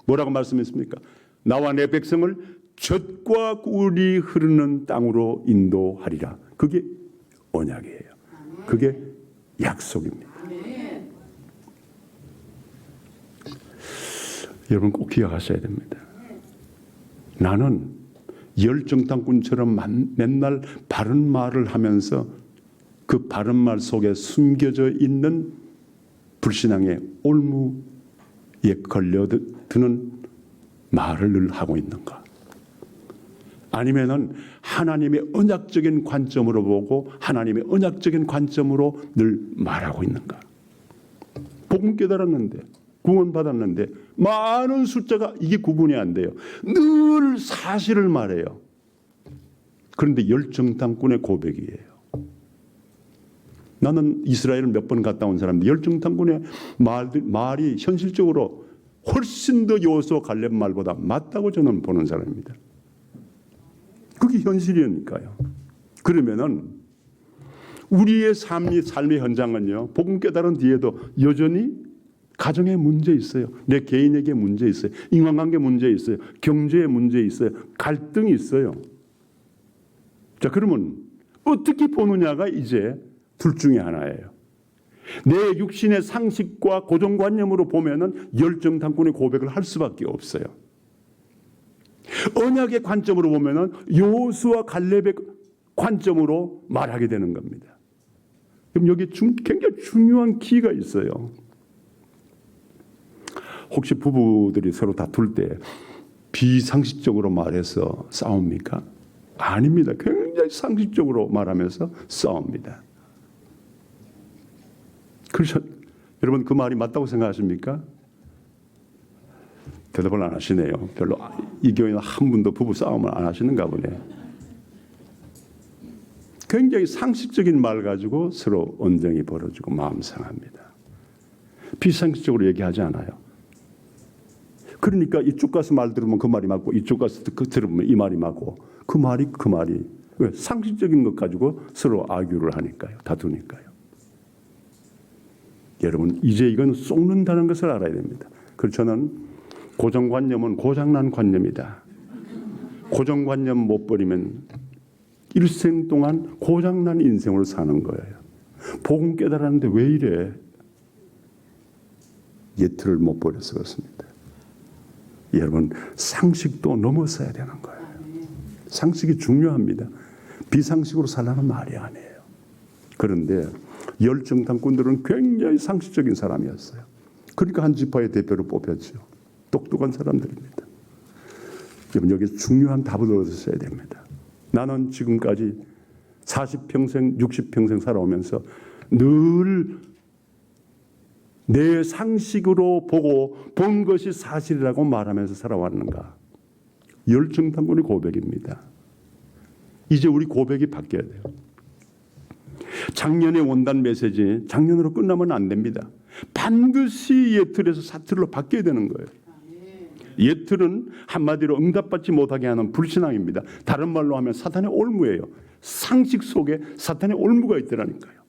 뭐라고 말씀했습니까? 나와 내 백성을 젖과 꿀이 흐르는 땅으로 인도하리라. 그게 언약이에요. 그게 약속입니다. 여러분 꼭 기억하셔야 됩니다. 나는 열정탐꾼처럼 맨날 바른 말을 하면서 그 바른 말 속에 숨겨져 있는 불신앙의 올무에 걸려드는 말을 늘 하고 있는가? 아니면은 하나님의 언약적인 관점으로 보고 하나님의 언약적인 관점으로 늘 말하고 있는가? 복음 깨달았는데, 구원 받았는데 많은 숫자가 이게 구분이 안 돼요. 늘 사실을 말해요. 그런데 열정탐꾼의 고백이에요. 나는 이스라엘을 몇 번 갔다 온 사람인데 열정탐꾼의 말이 현실적으로 훨씬 더 여호수아 갈렙 말보다 맞다고 저는 보는 사람입니다. 그게 현실이니까요. 그러면은 우리의 삶의 현장은요, 복음 깨달은 뒤에도 여전히 가정에 문제 있어요. 내 개인에게 문제 있어요. 인간관계 문제 있어요. 경제에 문제 있어요. 갈등이 있어요. 자, 그러면 어떻게 보느냐가 이제 둘 중에 하나예요. 내 육신의 상식과 고정관념으로 보면은 열정탐꾼의 고백을 할 수밖에 없어요. 언약의 관점으로 보면은 여호수아 갈렙의 관점으로 말하게 되는 겁니다. 그럼 여기 굉장히 중요한 키가 있어요. 혹시 부부들이 서로 다툴 때 비상식적으로 말해서 싸웁니까? 아닙니다. 굉장히 상식적으로 말하면서 싸웁니다. 그래서 여러분 그 말이 맞다고 생각하십니까? 대답을 안 하시네요. 별로 이 교회는 한 분도 부부 싸움을 안 하시는가 보네. 굉장히 상식적인 말 가지고 서로 언쟁이 벌어지고 마음 상합니다. 비상식적으로 얘기하지 않아요. 그러니까 이쪽 가서 말 들으면 그 말이 맞고 이쪽 가서 들으면 이 말이 맞고 그 말이 왜? 상식적인 것 가지고 서로 아규를 하니까요. 다투니까요. 여러분 이제 이건 쏙는다는 것을 알아야 됩니다. 그래서 저는 고정관념은 고장난 관념이다. 고정관념 못 버리면 일생 동안 고장난 인생으로 사는 거예요. 복음 깨달았는데 왜 이래? 예틀을 못 버려서 그렇습니다. 여러분 상식도 넘어서야 되는 거예요. 상식이 중요합니다. 비상식으로 살라는 말이 아니에요. 그런데 열정탐꾼들은 굉장히 상식적인 사람이었어요. 그러니까 한 지파의 대표로 뽑혔죠. 똑똑한 사람들입니다. 여러분 여기서 중요한 답을 얻으셔야 됩니다. 나는 지금까지 40평생, 60평생 살아오면서 늘 내 상식으로 보고 본 것이 사실이라고 말하면서 살아왔는가? 열정탐구의 고백입니다. 이제 우리 고백이 바뀌어야 돼요. 작년의 원단 메시지 작년으로 끝나면 안 됩니다. 반드시 예틀에서 사틀로 바뀌어야 되는 거예요. 예틀은 한마디로 응답받지 못하게 하는 불신앙입니다. 다른 말로 하면 사탄의 올무예요. 상식 속에 사탄의 올무가 있더라니까요.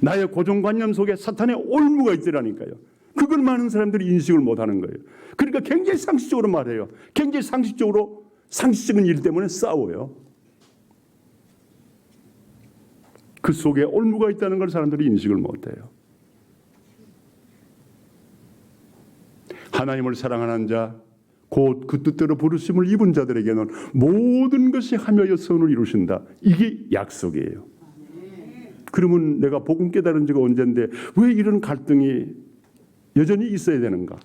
나의 고정관념 속에 사탄의 올무가 있더라니까요. 그걸 많은 사람들이 인식을 못하는 거예요. 그러니까 굉장히 상식적으로 말해요. 굉장히 상식적인 일 때문에 싸워요. 그 속에 올무가 있다는 걸 사람들이 인식을 못해요. 하나님을 사랑하는 자, 곧 그 뜻대로 부르심을 입은 자들에게는 모든 것이 하며여 선을 이루신다. 이게 약속이에요. 그러면 내가 복음 깨달은 지가 언젠데 왜 이런 갈등이 여전히 있어야 되는가?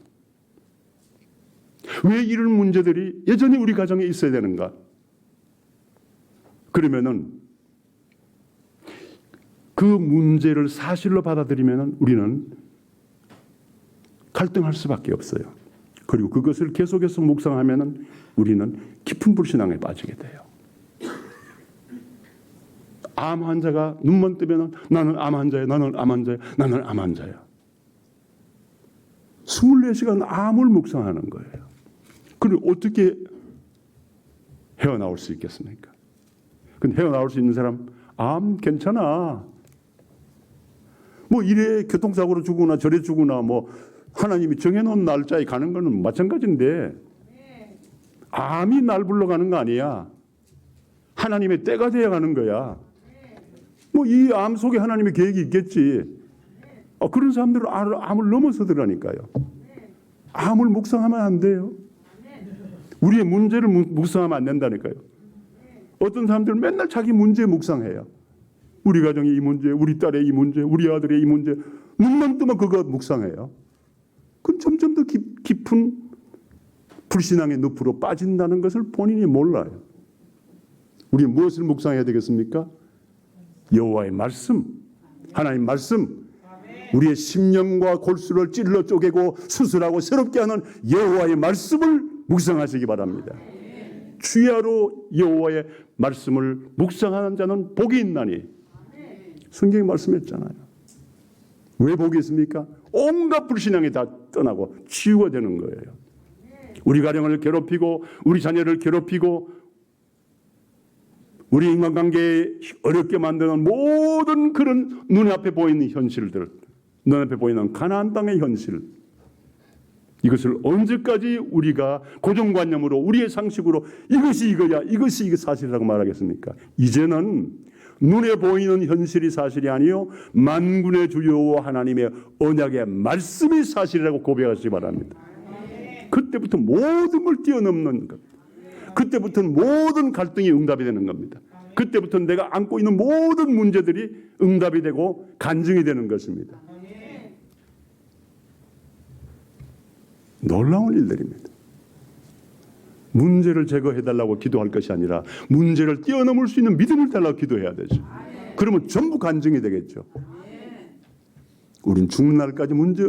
왜 이런 문제들이 여전히 우리 가정에 있어야 되는가? 그러면은 그 문제를 사실로 받아들이면은 우리는 갈등할 수밖에 없어요. 그리고 그것을 계속해서 묵상하면은 우리는 깊은 불신앙에 빠지게 돼요. 암 환자가 눈만 뜨면은 나는 암 환자야, 나는 암 환자야, 나는 암 환자야. 24시간 암을 묵상하는 거예요. 그럼 어떻게 헤어나올 수 있겠습니까? 근데 헤어나올 수 있는 사람, 암 괜찮아. 뭐 이래 교통사고로 죽으나 저래 죽으나 뭐 하나님이 정해놓은 날짜에 가는 거는 마찬가지인데 암이 날 불러가는 거 아니야. 하나님의 때가 되어 가는 거야. 뭐 이 암 속에 하나님의 계획이 있겠지. 그런 사람들은 암을 넘어서더라니까요. 암을 묵상하면 안 돼요. 우리의 문제를 묵상하면 안 된다니까요. 어떤 사람들은 맨날 자기 문제 묵상해요. 우리 가정의 이 문제, 우리 딸의 이 문제, 우리 아들의 이 문제, 눈만 뜨면 그거 묵상해요. 그럼 점점 더 깊은 불신앙의 늪으로 빠진다는 것을 본인이 몰라요. 우리 무엇을 묵상해야 되겠습니까? 여호와의 말씀, 하나님 말씀, 우리의 심령과 골수를 찔러 쪼개고 수술하고 새롭게 하는 여호와의 말씀을 묵상하시기 바랍니다. 주야로 여호와의 말씀을 묵상하는 자는 복이 있나니 성경이 말씀했잖아요. 왜 복이 있습니까? 온갖 불신앙이 다 떠나고 치유가 되는 거예요. 우리 가정을 괴롭히고 우리 자녀를 괴롭히고 우리 인간관계에 어렵게 만드는 모든 그런 눈앞에 보이는 현실들, 눈앞에 보이는 가나안 땅의 현실, 이것을 언제까지 우리가 고정관념으로 우리의 상식으로 이것이 이거야, 이것이 이게 사실이라고 말하겠습니까? 이제는 눈에 보이는 현실이 사실이 아니요 만군의 주 여호와 하나님의 언약의 말씀이 사실이라고 고백하시기 바랍니다. 그때부터 모든 걸 뛰어넘는 것, 그때부터는 모든 갈등이 응답이 되는 겁니다. 그때부터는 내가 안고 있는 모든 문제들이 응답이 되고 간증이 되는 것입니다. 놀라운 일들입니다. 문제를 제거해달라고 기도할 것이 아니라 문제를 뛰어넘을 수 있는 믿음을 달라고 기도해야 되죠. 그러면 전부 간증이 되겠죠. 우린 죽는 날까지 문제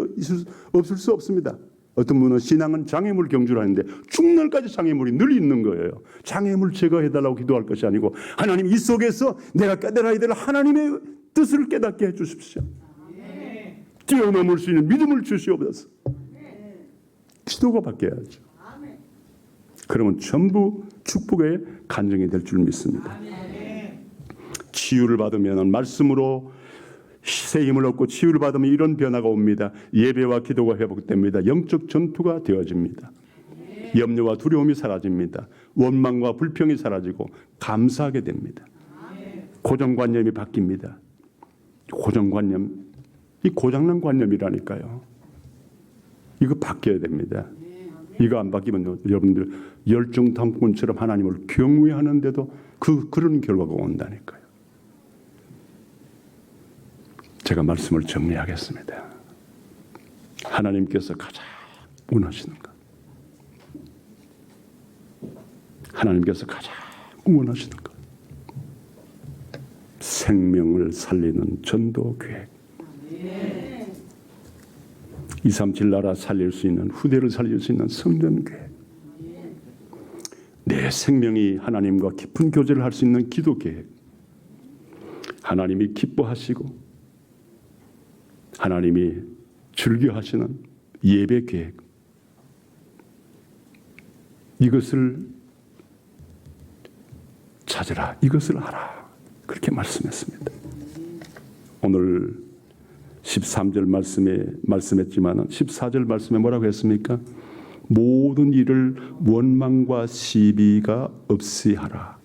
없을 수 없습니다. 어떤 분은 신앙은 장애물 경주를 하는데 죽는 날까지 장애물이 늘 있는 거예요. 장애물 제거해달라고 기도할 것이 아니고 하나님 이 속에서 내가 깨달아야 될 하나님의 뜻을 깨닫게 해주십시오. 뛰어넘을 수 있는 믿음을 주시옵소서. 기도가 바뀌어야죠. 그러면 전부 축복의 간증이 될 줄 믿습니다. 치유를 받으면 말씀으로 새 힘을 얻고 치유를 받으면 이런 변화가 옵니다. 예배와 기도가 회복됩니다. 영적 전투가 되어집니다. 염려와 두려움이 사라집니다. 원망과 불평이 사라지고 감사하게 됩니다. 고정관념이 바뀝니다. 고정관념, 이 고장난 관념이라니까요. 이거 바뀌어야 됩니다. 이거 안 바뀌면 여러분들 열정탐꾼처럼 하나님을 경외하는데도 그런 결과가 온다니까요. 제가 말씀을 정리하겠습니다. 하나님께서 가장 원하시는 것, 하나님께서 가장 원하시는 것. 생명을 살리는 전도 계획. 237 나라 살릴 수 있는, 후대를 살릴 수 있는 성전 계획. 내 생명이 하나님과 깊은 교제를 할 수 있는 기도 계획. 하나님이 기뻐하시고 하나님이 즐겨하시는 예배 계획. 이것을 찾으라. 이것을 하라. 그렇게 말씀했습니다. 오늘 13절 말씀에 말씀했지만 14절 말씀에 뭐라고 했습니까? 모든 일을 원망과 시비가 없이 하라.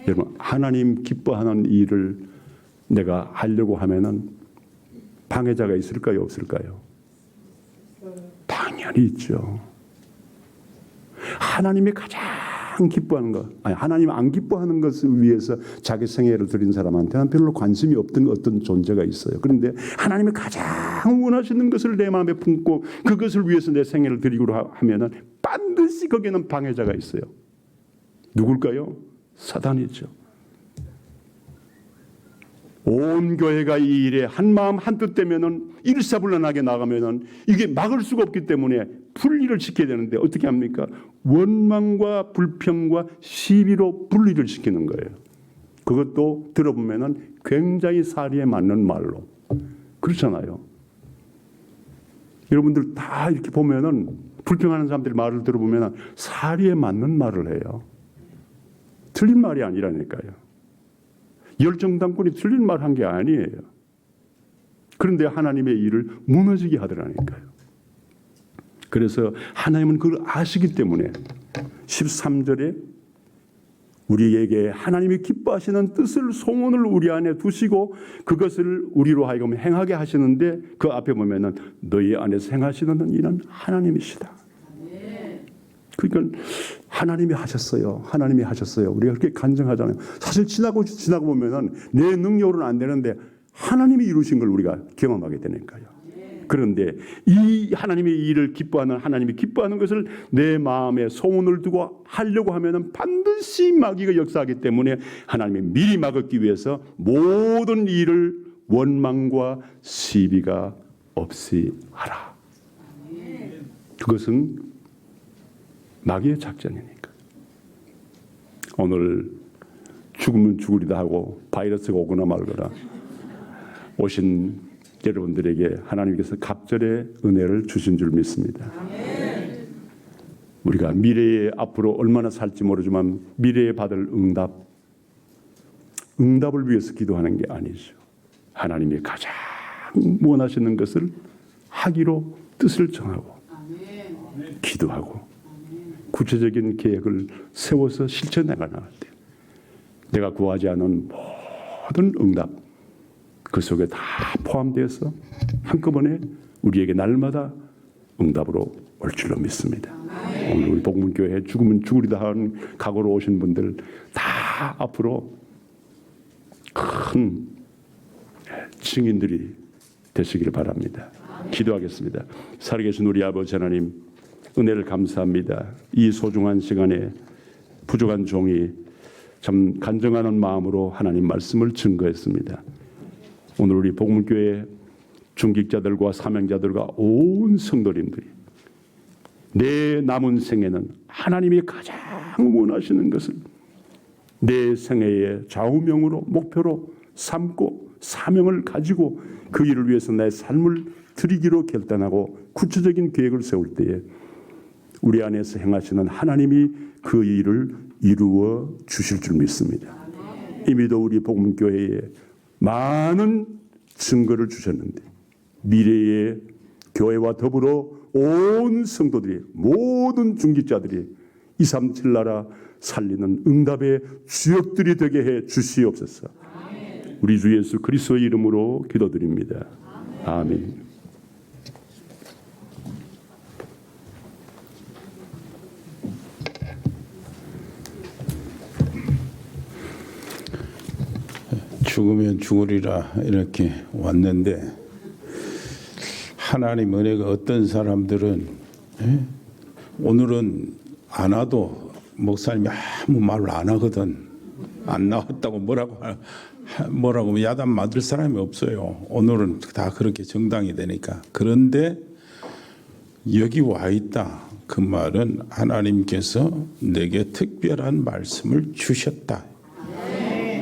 여러분, 하나님 기뻐하는 일을 내가 하려고 하면은 방해자가 있을까요, 없을까요? 당연히 있죠. 하나님이 가장 기뻐하는 것, 아니 하나님 안 기뻐하는 것을 위해서 자기 생애를 드린 사람한테는 별로 관심이 없던 어떤 존재가 있어요. 그런데 하나님이 가장 원하시는 것을 내 마음에 품고 그것을 위해서 내 생애를 드리기로 하면은 반드시 거기에는 방해자가 있어요. 누굴까요? 사단이죠. 온 교회가 이 일에 한 마음 한 뜻 되면은 일사불란하게 나가면은 이게 막을 수가 없기 때문에 분리를 시켜야 되는데 어떻게 합니까? 원망과 불평과 시비로 분리를 시키는 거예요. 그것도 들어보면은 굉장히 사리에 맞는 말로. 그렇잖아요. 여러분들 다 이렇게 보면은 불평하는 사람들의 말을 들어보면은 사리에 맞는 말을 해요. 틀린 말이 아니라니까요. 열정당권이 틀린 말 한 게 아니에요. 그런데 하나님의 일을 무너지게 하더라니까요. 그래서 하나님은 그걸 아시기 때문에 13절에 우리에게 하나님이 기뻐하시는 뜻을 소원을 우리 안에 두시고 그것을 우리로 하여금 행하게 하시는데 그 앞에 보면은 너희 안에서 행하시는 이는 하나님이시다. 그러니까 하나님이 하셨어요. 하나님이 하셨어요. 우리가 그렇게 간증하잖아요. 사실 지나고 보면은 내 능력으로는 안 되는데 하나님이 이루신 걸 우리가 경험하게 되니까요. 그런데 이 하나님의 일을 기뻐하는, 하나님이 기뻐하는 것을 내 마음에 소원을 두고 하려고 하면은 반드시 마귀가 역사하기 때문에 하나님이 미리 막기 위해서 모든 일을 원망과 시비가 없이 하라. 그것은 마귀의 작전이니까. 오늘 죽으면 죽으리다 하고 바이러스가 오거나 말거나 오신 여러분들에게 하나님께서 갑절의 은혜를 주신 줄 믿습니다. 우리가 미래에 앞으로 얼마나 살지 모르지만 미래에 받을 응답을 위해서 기도하는 게 아니죠. 하나님이 가장 원하시는 것을 하기로 뜻을 정하고 기도하고 구체적인 계획을 세워서 실천해 나갈 때 내가 구하지 않은 모든 응답 그 속에 다 포함되어서 한꺼번에 우리에게 날마다 응답으로 올 줄로 믿습니다. 오늘 우리 복문교회 죽으면 죽으리다 하는 각오로 오신 분들 다 앞으로 큰 증인들이 되시기를 바랍니다. 기도하겠습니다. 살아계신 우리 아버지 하나님, 은혜를 감사합니다. 이 소중한 시간에 부족한 종이 참 간증하는 마음으로 하나님 말씀을 증거했습니다. 오늘 우리 복음교회 중직자들과 사명자들과 온 성도님들이 내 남은 생에는 하나님이 가장 원하시는 것을 내 생애의 좌우명으로 목표로 삼고 사명을 가지고 그 일을 위해서 내 삶을 드리기로 결단하고 구체적인 계획을 세울 때에 우리 안에서 행하시는 하나님이 그 일을 이루어 주실 줄 믿습니다. 이미도 우리 복음교회에 많은 증거를 주셨는데 미래의 교회와 더불어 온 성도들이 모든 중직자들이 237 나라 살리는 응답의 주역들이 되게 해 주시옵소서. 우리 주 예수 그리스도의 이름으로 기도드립니다. 아멘. 죽으면 죽으리라 이렇게 왔는데 하나님 은혜가 어떤 사람들은 오늘은 안 와도 목사님이 아무 말을 안 하거든. 안 나왔다고 뭐라고 야단 맞을 사람이 없어요. 오늘은 다 그렇게 정당이 되니까. 그런데 여기 와 있다. 그 말은 하나님께서 내게 특별한 말씀을 주셨다.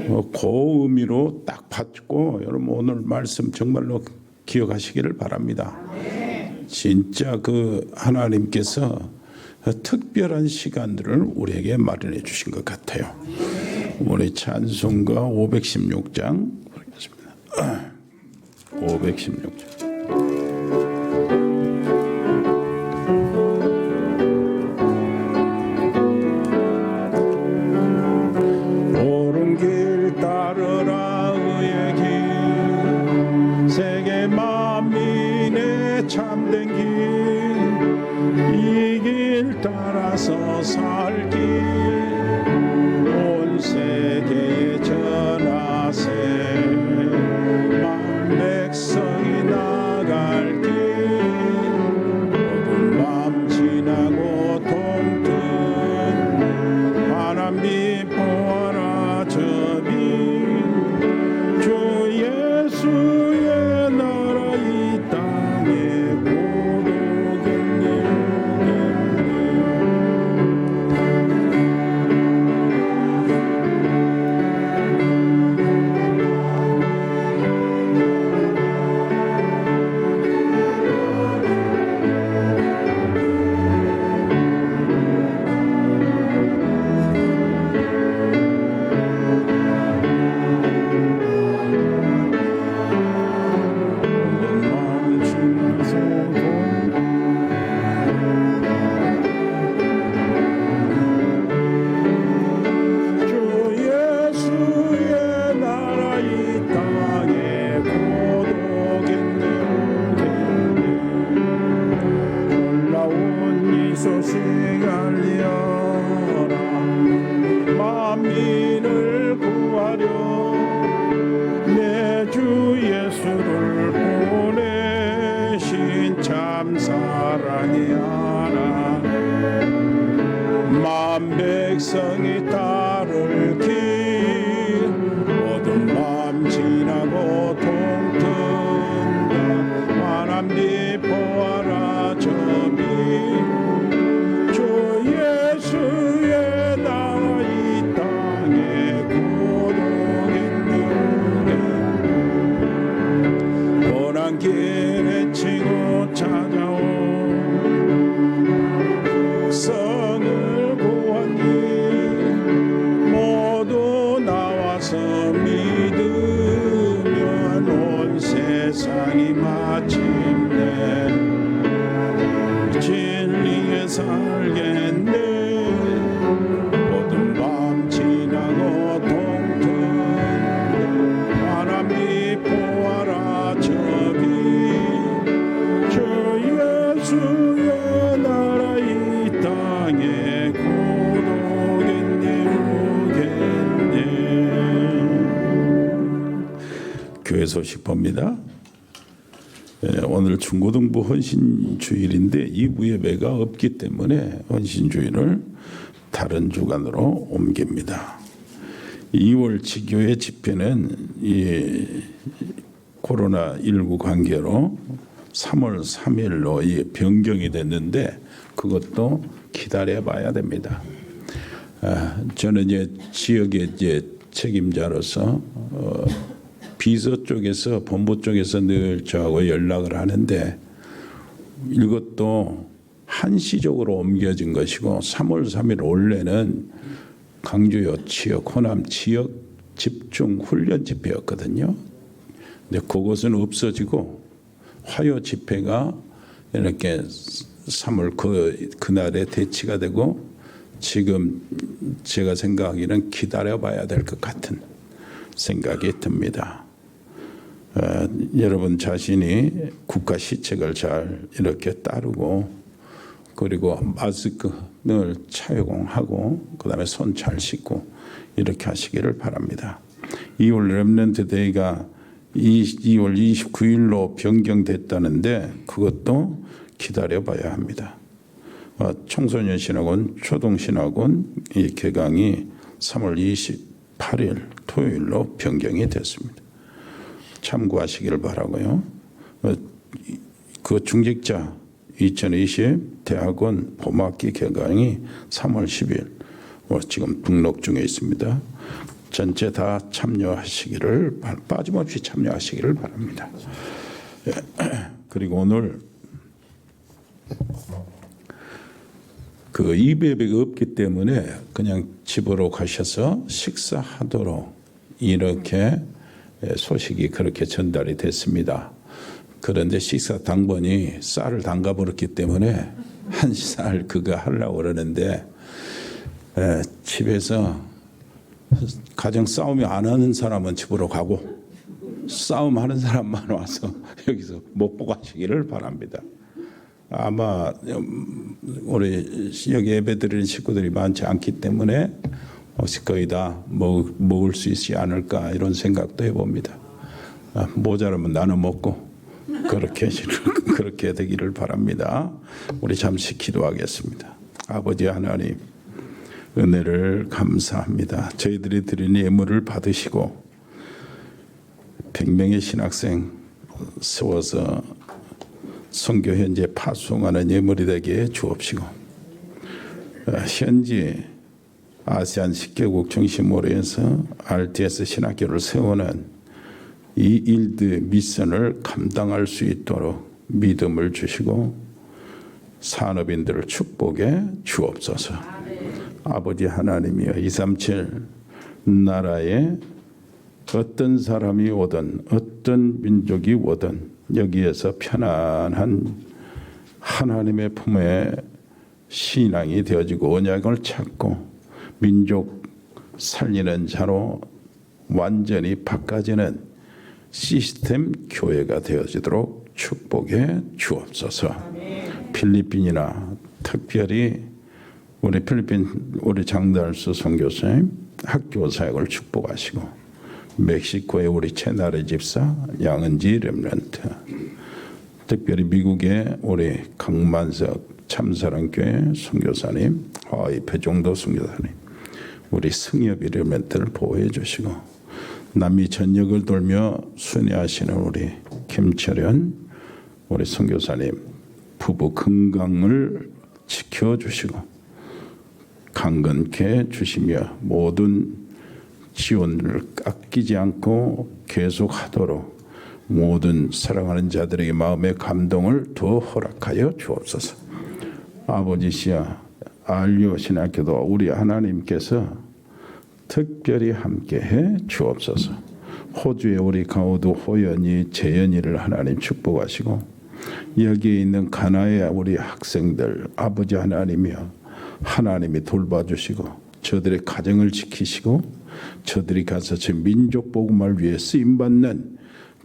그 의미로 딱 받고 여러분 오늘 말씀 정말로 기억하시기를 바랍니다. 진짜 그 하나님께서 특별한 시간들을 우리에게 마련해 주신 것 같아요. 우리 찬송가 516장 보겠습니다. 516장. 옳은 길 따르라 의의 길 세계 만민의 참된 길 이 길 따라서 살길 온 세계에 전하세 만 백성이 나갈 길 어두운 밤 지나고 동튼 환한 빛 보아라 저빛 주 예수의 나라 이 땅에 고독했네. 소식 알리어라 만민을 구하려 내 주 예수를 보내신 참 사랑의 하나 만 백성이 따를 길 어두운 밤 지나고 동튼다 환한 빛 보아라 저빛 예수의 나라 이 땅에 고독했네. 고난 길에 치고 찾아온 성을 구한 길 모두 나와서 믿으면 온 세상이 마침내 진리에 살겠네. 어두운 밤 지나고 동튼 환한 빛 보아라 저빛 주 예수의 나라 이 땅에 고독했네 오겠네. 교회 소식 봅니다. 오늘 중고등부 헌신주일인데 2부 예배가 없기 때문에 헌신주일을 다른 주간으로 옮깁니다. 2월 지교회 집회는 이 코로나19 관계로 3월 3일로 이 변경이 됐는데 그것도 기다려봐야 됩니다. 저는 이제 지역의 이제 책임자로서 비서 쪽에서 본부 쪽에서 늘 저하고 연락을 하는데 이것도 한시적으로 옮겨진 것이고 3월 3일 원래는 강주요 지역 호남 지역 집중 훈련 집회였거든요. 근데 그것은 없어지고 화요 집회가 이렇게 3월 그날에 대치가 되고 지금 제가 생각하기는 기다려봐야 될 것 같은 생각이 듭니다. 여러분 자신이 국가 시책을 잘 이렇게 따르고 그리고 마스크를 착용하고 그다음에 손 잘 씻고 이렇게 하시기를 바랍니다. 2월 렘넌트 데이가 2월 29일로 변경됐다는데 그것도 기다려봐야 합니다. 청소년 신학원, 초등 신학원 이 개강이 3월 28일 토요일로 변경이 됐습니다. 참고하시기를 바라고요. 그 중직자 2020 대학원 봄학기 개강이 3월 10일 지금 등록 중에 있습니다. 전체 다 참여하시기를 빠짐없이 참여하시기를 바랍니다. 그리고 오늘 그 예배가 없기 때문에 그냥 집으로 가셔서 식사하도록 이렇게 소식이 그렇게 전달이 됐습니다. 그런데 식사 당번이 쌀을 담가 버렸기 때문에 한 쌀 그거 하려고 그러는데 집에서 가정 싸움이 안 하는 사람은 집으로 가고 싸움하는 사람만 와서 여기서 먹고 가시기를 바랍니다. 아마 우리 여기 예배드리는 식구들이 많지 않기 때문에 거의 다 먹을 수 있지 않을까 이런 생각도 해봅니다. 모자라면 나눠 먹고 그렇게 되기를 바랍니다. 우리 잠시 기도하겠습니다. 아버지 하나님, 은혜를 감사합니다. 저희들이 드린 예물을 받으시고 100명의 신학생 세워서 선교 현재 파송하는 예물이 되게 주옵시고, 현지 아세안 10개국 중심으로 해서 RTS 신학교를 세우는 이 일드 미션을 감당할 수 있도록 믿음을 주시고 산업인들을 축복해 주옵소서. 아버지 하나님이여, 237 나라에 어떤 사람이 오든 어떤 민족이 오든 여기에서 편안한 하나님의 품에 신앙이 되어지고 언약을 찾고 민족 살리는 자로 완전히 바꿔지는 시스템 교회가 되어지도록 축복해 주옵소서. 필리핀이나 특별히 우리 필리핀 우리 장달수 선교사님 학교 사역을 축복하시고, 멕시코의 우리 채나레 집사 양은지 렘넌트, 특별히 미국의 우리 강만석 참사랑교회 선교사님, 하와이 배종도 선교사님, 우리 승엽이 렘넌트를 보호해 주시고, 남미 전역을 돌며 순회하시는 우리 김철현 우리 선교사님 부부 건강을 지켜주시고 강건케 주시며 모든 지원을 아끼지 않고 계속하도록 모든 사랑하는 자들에게 마음의 감동을 더 허락하여 주옵소서. 아버지시여, 알료 신학교도 우리 하나님께서 특별히 함께해 주옵소서. 호주의 우리 가우드 호연이 재연이를 하나님 축복하시고, 여기에 있는 가나의 우리 학생들 아버지 하나님이여, 하나님이 돌봐주시고 저들의 가정을 지키시고 저들이 가서 제 민족 복음을 위해 쓰임받는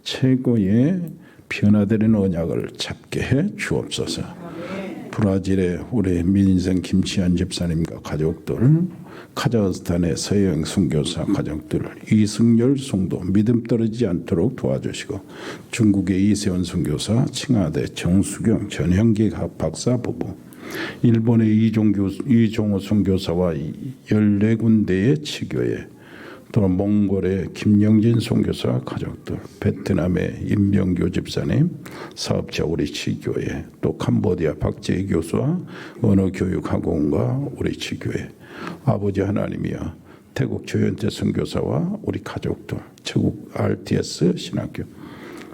최고의 변화되는 언약을 잡게 해 주옵소서. 브라질의 우리 민생 김치환 집사님과 가족들, 카자흐스탄의 서영 선교사 가족들, 이승열 성도 믿음 떨어지지 않도록 도와주시고, 중국의 이세원 선교사, 칭하대 정수경 전형기 박사 부부, 일본의 이종호 선교사와 14군데의 치교회, 또 몽골의 김영진 선교사 가족들, 베트남의 임병교 집사님, 사업자 우리 치교회, 또 캄보디아 박재희 교수와 언어교육학원과 우리 치교회, 아버지 하나님이여, 태국 조현태 선교사와 우리 가족들, 태국 RTS 신학교,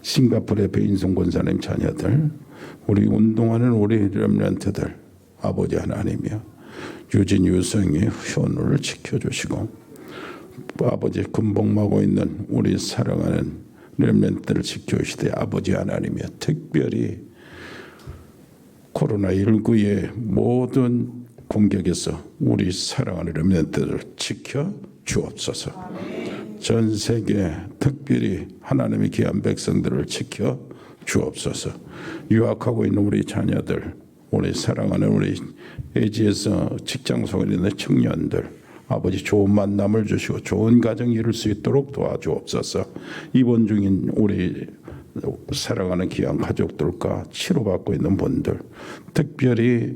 싱가포르의 배인성 권사님 자녀들, 우리 운동하는 우리 렘넌트들, 아버지 하나님이여, 유진 유성의 효능을 지켜주시고, 아버지 금복마고 있는 우리 사랑하는 렘넌트를 지켜주시되, 아버지 하나님이여, 특별히 코로나19의 모든 공격에서 우리 사랑하는 렘넌트를 지켜 주옵소서. 전 세계 특별히 하나님의 귀한 백성들을 지켜 주옵소서. 유학하고 있는 우리 자녀들, 우리 사랑하는 우리 에지에서 직장 속에 있는 청년들, 아버지 좋은 만남을 주시고 좋은 가정 이룰 수 있도록 도와주옵소서. 입원 중인 우리 사랑하는 귀한 가족들과 치료받고 있는 분들, 특별히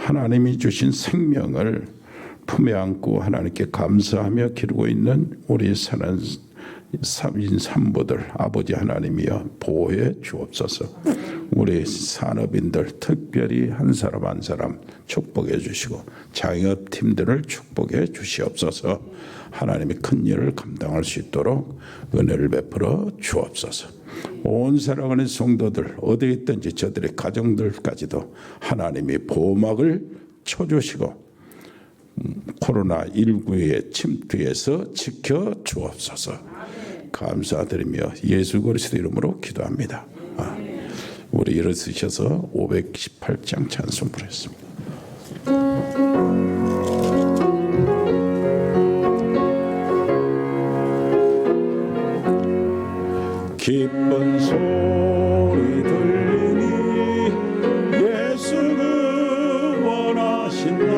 하나님이 주신 생명을 품에 안고 하나님께 감사하며 기르고 있는 우리 사는 삼인 삼부들 아버지 하나님이여 보호해 주옵소서. 우리 산업인들 특별히 한 사람 한 사람 축복해 주시고 장업팀들을 축복해 주시옵소서. 하나님의 큰 일을 감당할 수 있도록 은혜를 베풀어 주옵소서. 온 사랑하는 성도들 어디에 있든지 저들의 가정들까지도 하나님이 보호막을 쳐주시고 코로나19의 침투에서 지켜 주옵소서. 감사드리며 예수 그리스도 이름으로 기도합니다. 우리 일어서셔서 518장 찬송 부르겠습니다. 기쁜 소리 들리니 예수 원하신다.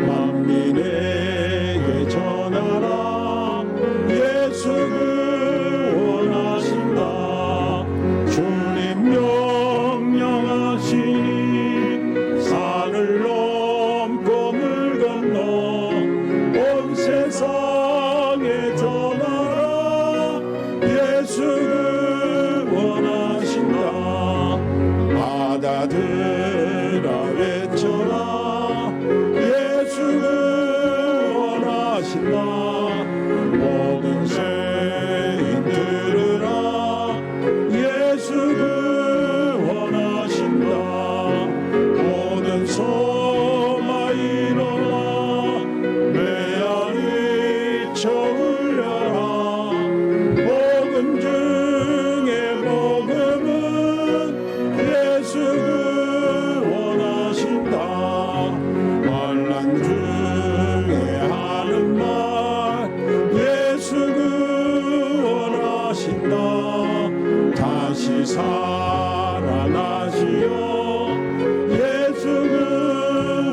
만민에게 전하라. 예수 원하신다. 주님 명령하시니 산을 넘고 물 건너 온 세상에 전하라. 예수 원하신다. 바다들아 외쳐라. 예수 원하신다. 모든 죄인 들으라. 예수 원하신다. 모든 소마 일어나 메아리 쳐울려라. 복음 중에 복음은 예수 원하신다. 환난 중에 하는 말 예수 원하신다. 다시 살아나시어 예수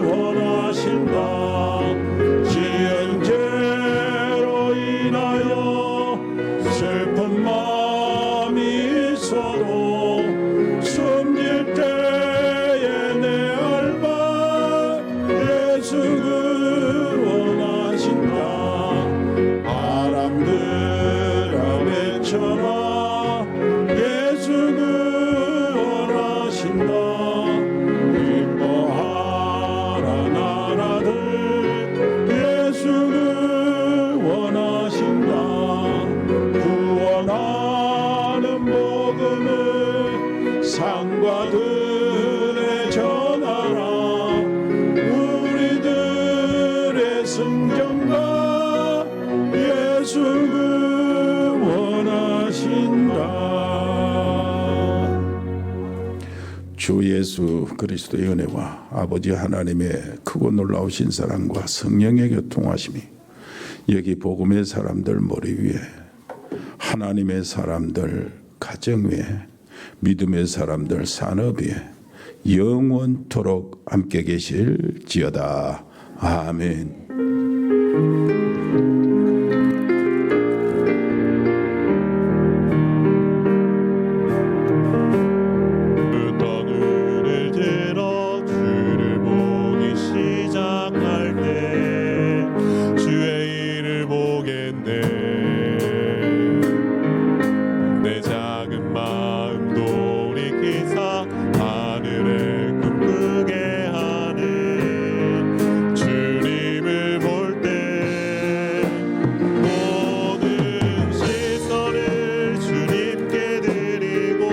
원하신다. 지은 죄로 인하여 슬픈 마음이 있어도 숨질 때에 내 알바 예수 원하신다. 바람들아 외쳐라. 예수 원하신다. 기뻐하라 나라들 예수 원하신다. 구원하는 복음을 산과 들에 전하라. 우리들의 승전가 예수 원하신다. 주 예수 그리스도의 은혜와 아버지 하나님의 크고 놀라우신 사랑과 성령의 교통하심이 여기 복음의 사람들 머리 위에, 하나님의 사람들 가정 위에, 믿음의 사람들 산업 위에 영원토록 함께 계실지어다. 아멘. 눈을 들어 주를 보기 시작할 때 주의 일을 보겠네. 내 작은 마음 돌이키사 하늘을 꿈꾸게 하는 주님을 볼 때 모든 시선을 주님께 드리고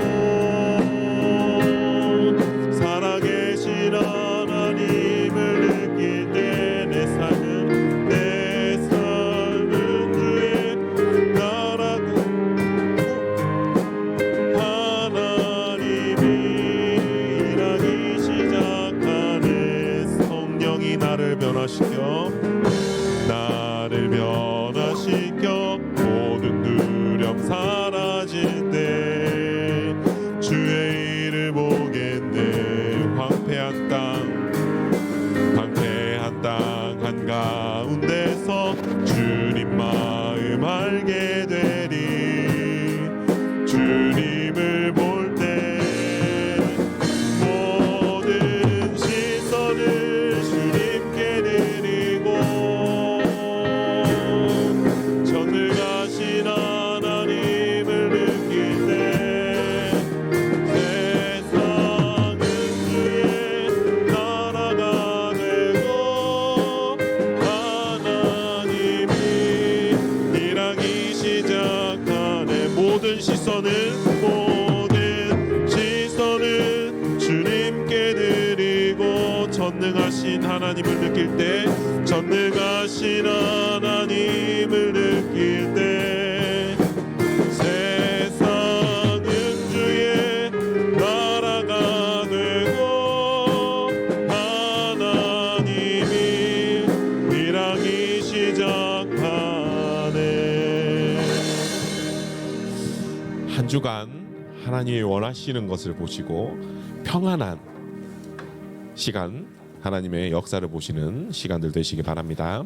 살아계신 하나님을 느낄 때 내 삶은 주의 나라고 하나님이 일하기 시작하네. 성령이 나를 변화시켜 모든 두려움 사라질 때 주의 일을 보겠네. 황폐한 땅 한가운데서 주님 마음 알게 되리. 주님을 볼 때 모든 시선을 모든 시선을 주님께 드리고 전능하신 하나님을 느낄 때 전능하신 하나님을 느낄 때 세상은 주의 나라가 되고 하나님이 일하기 시작하네. 한 주간 하나님이 원하시는 것을 보시고 평안한 시간, 하나님의 역사를 보시는 시간들 되시기 바랍니다.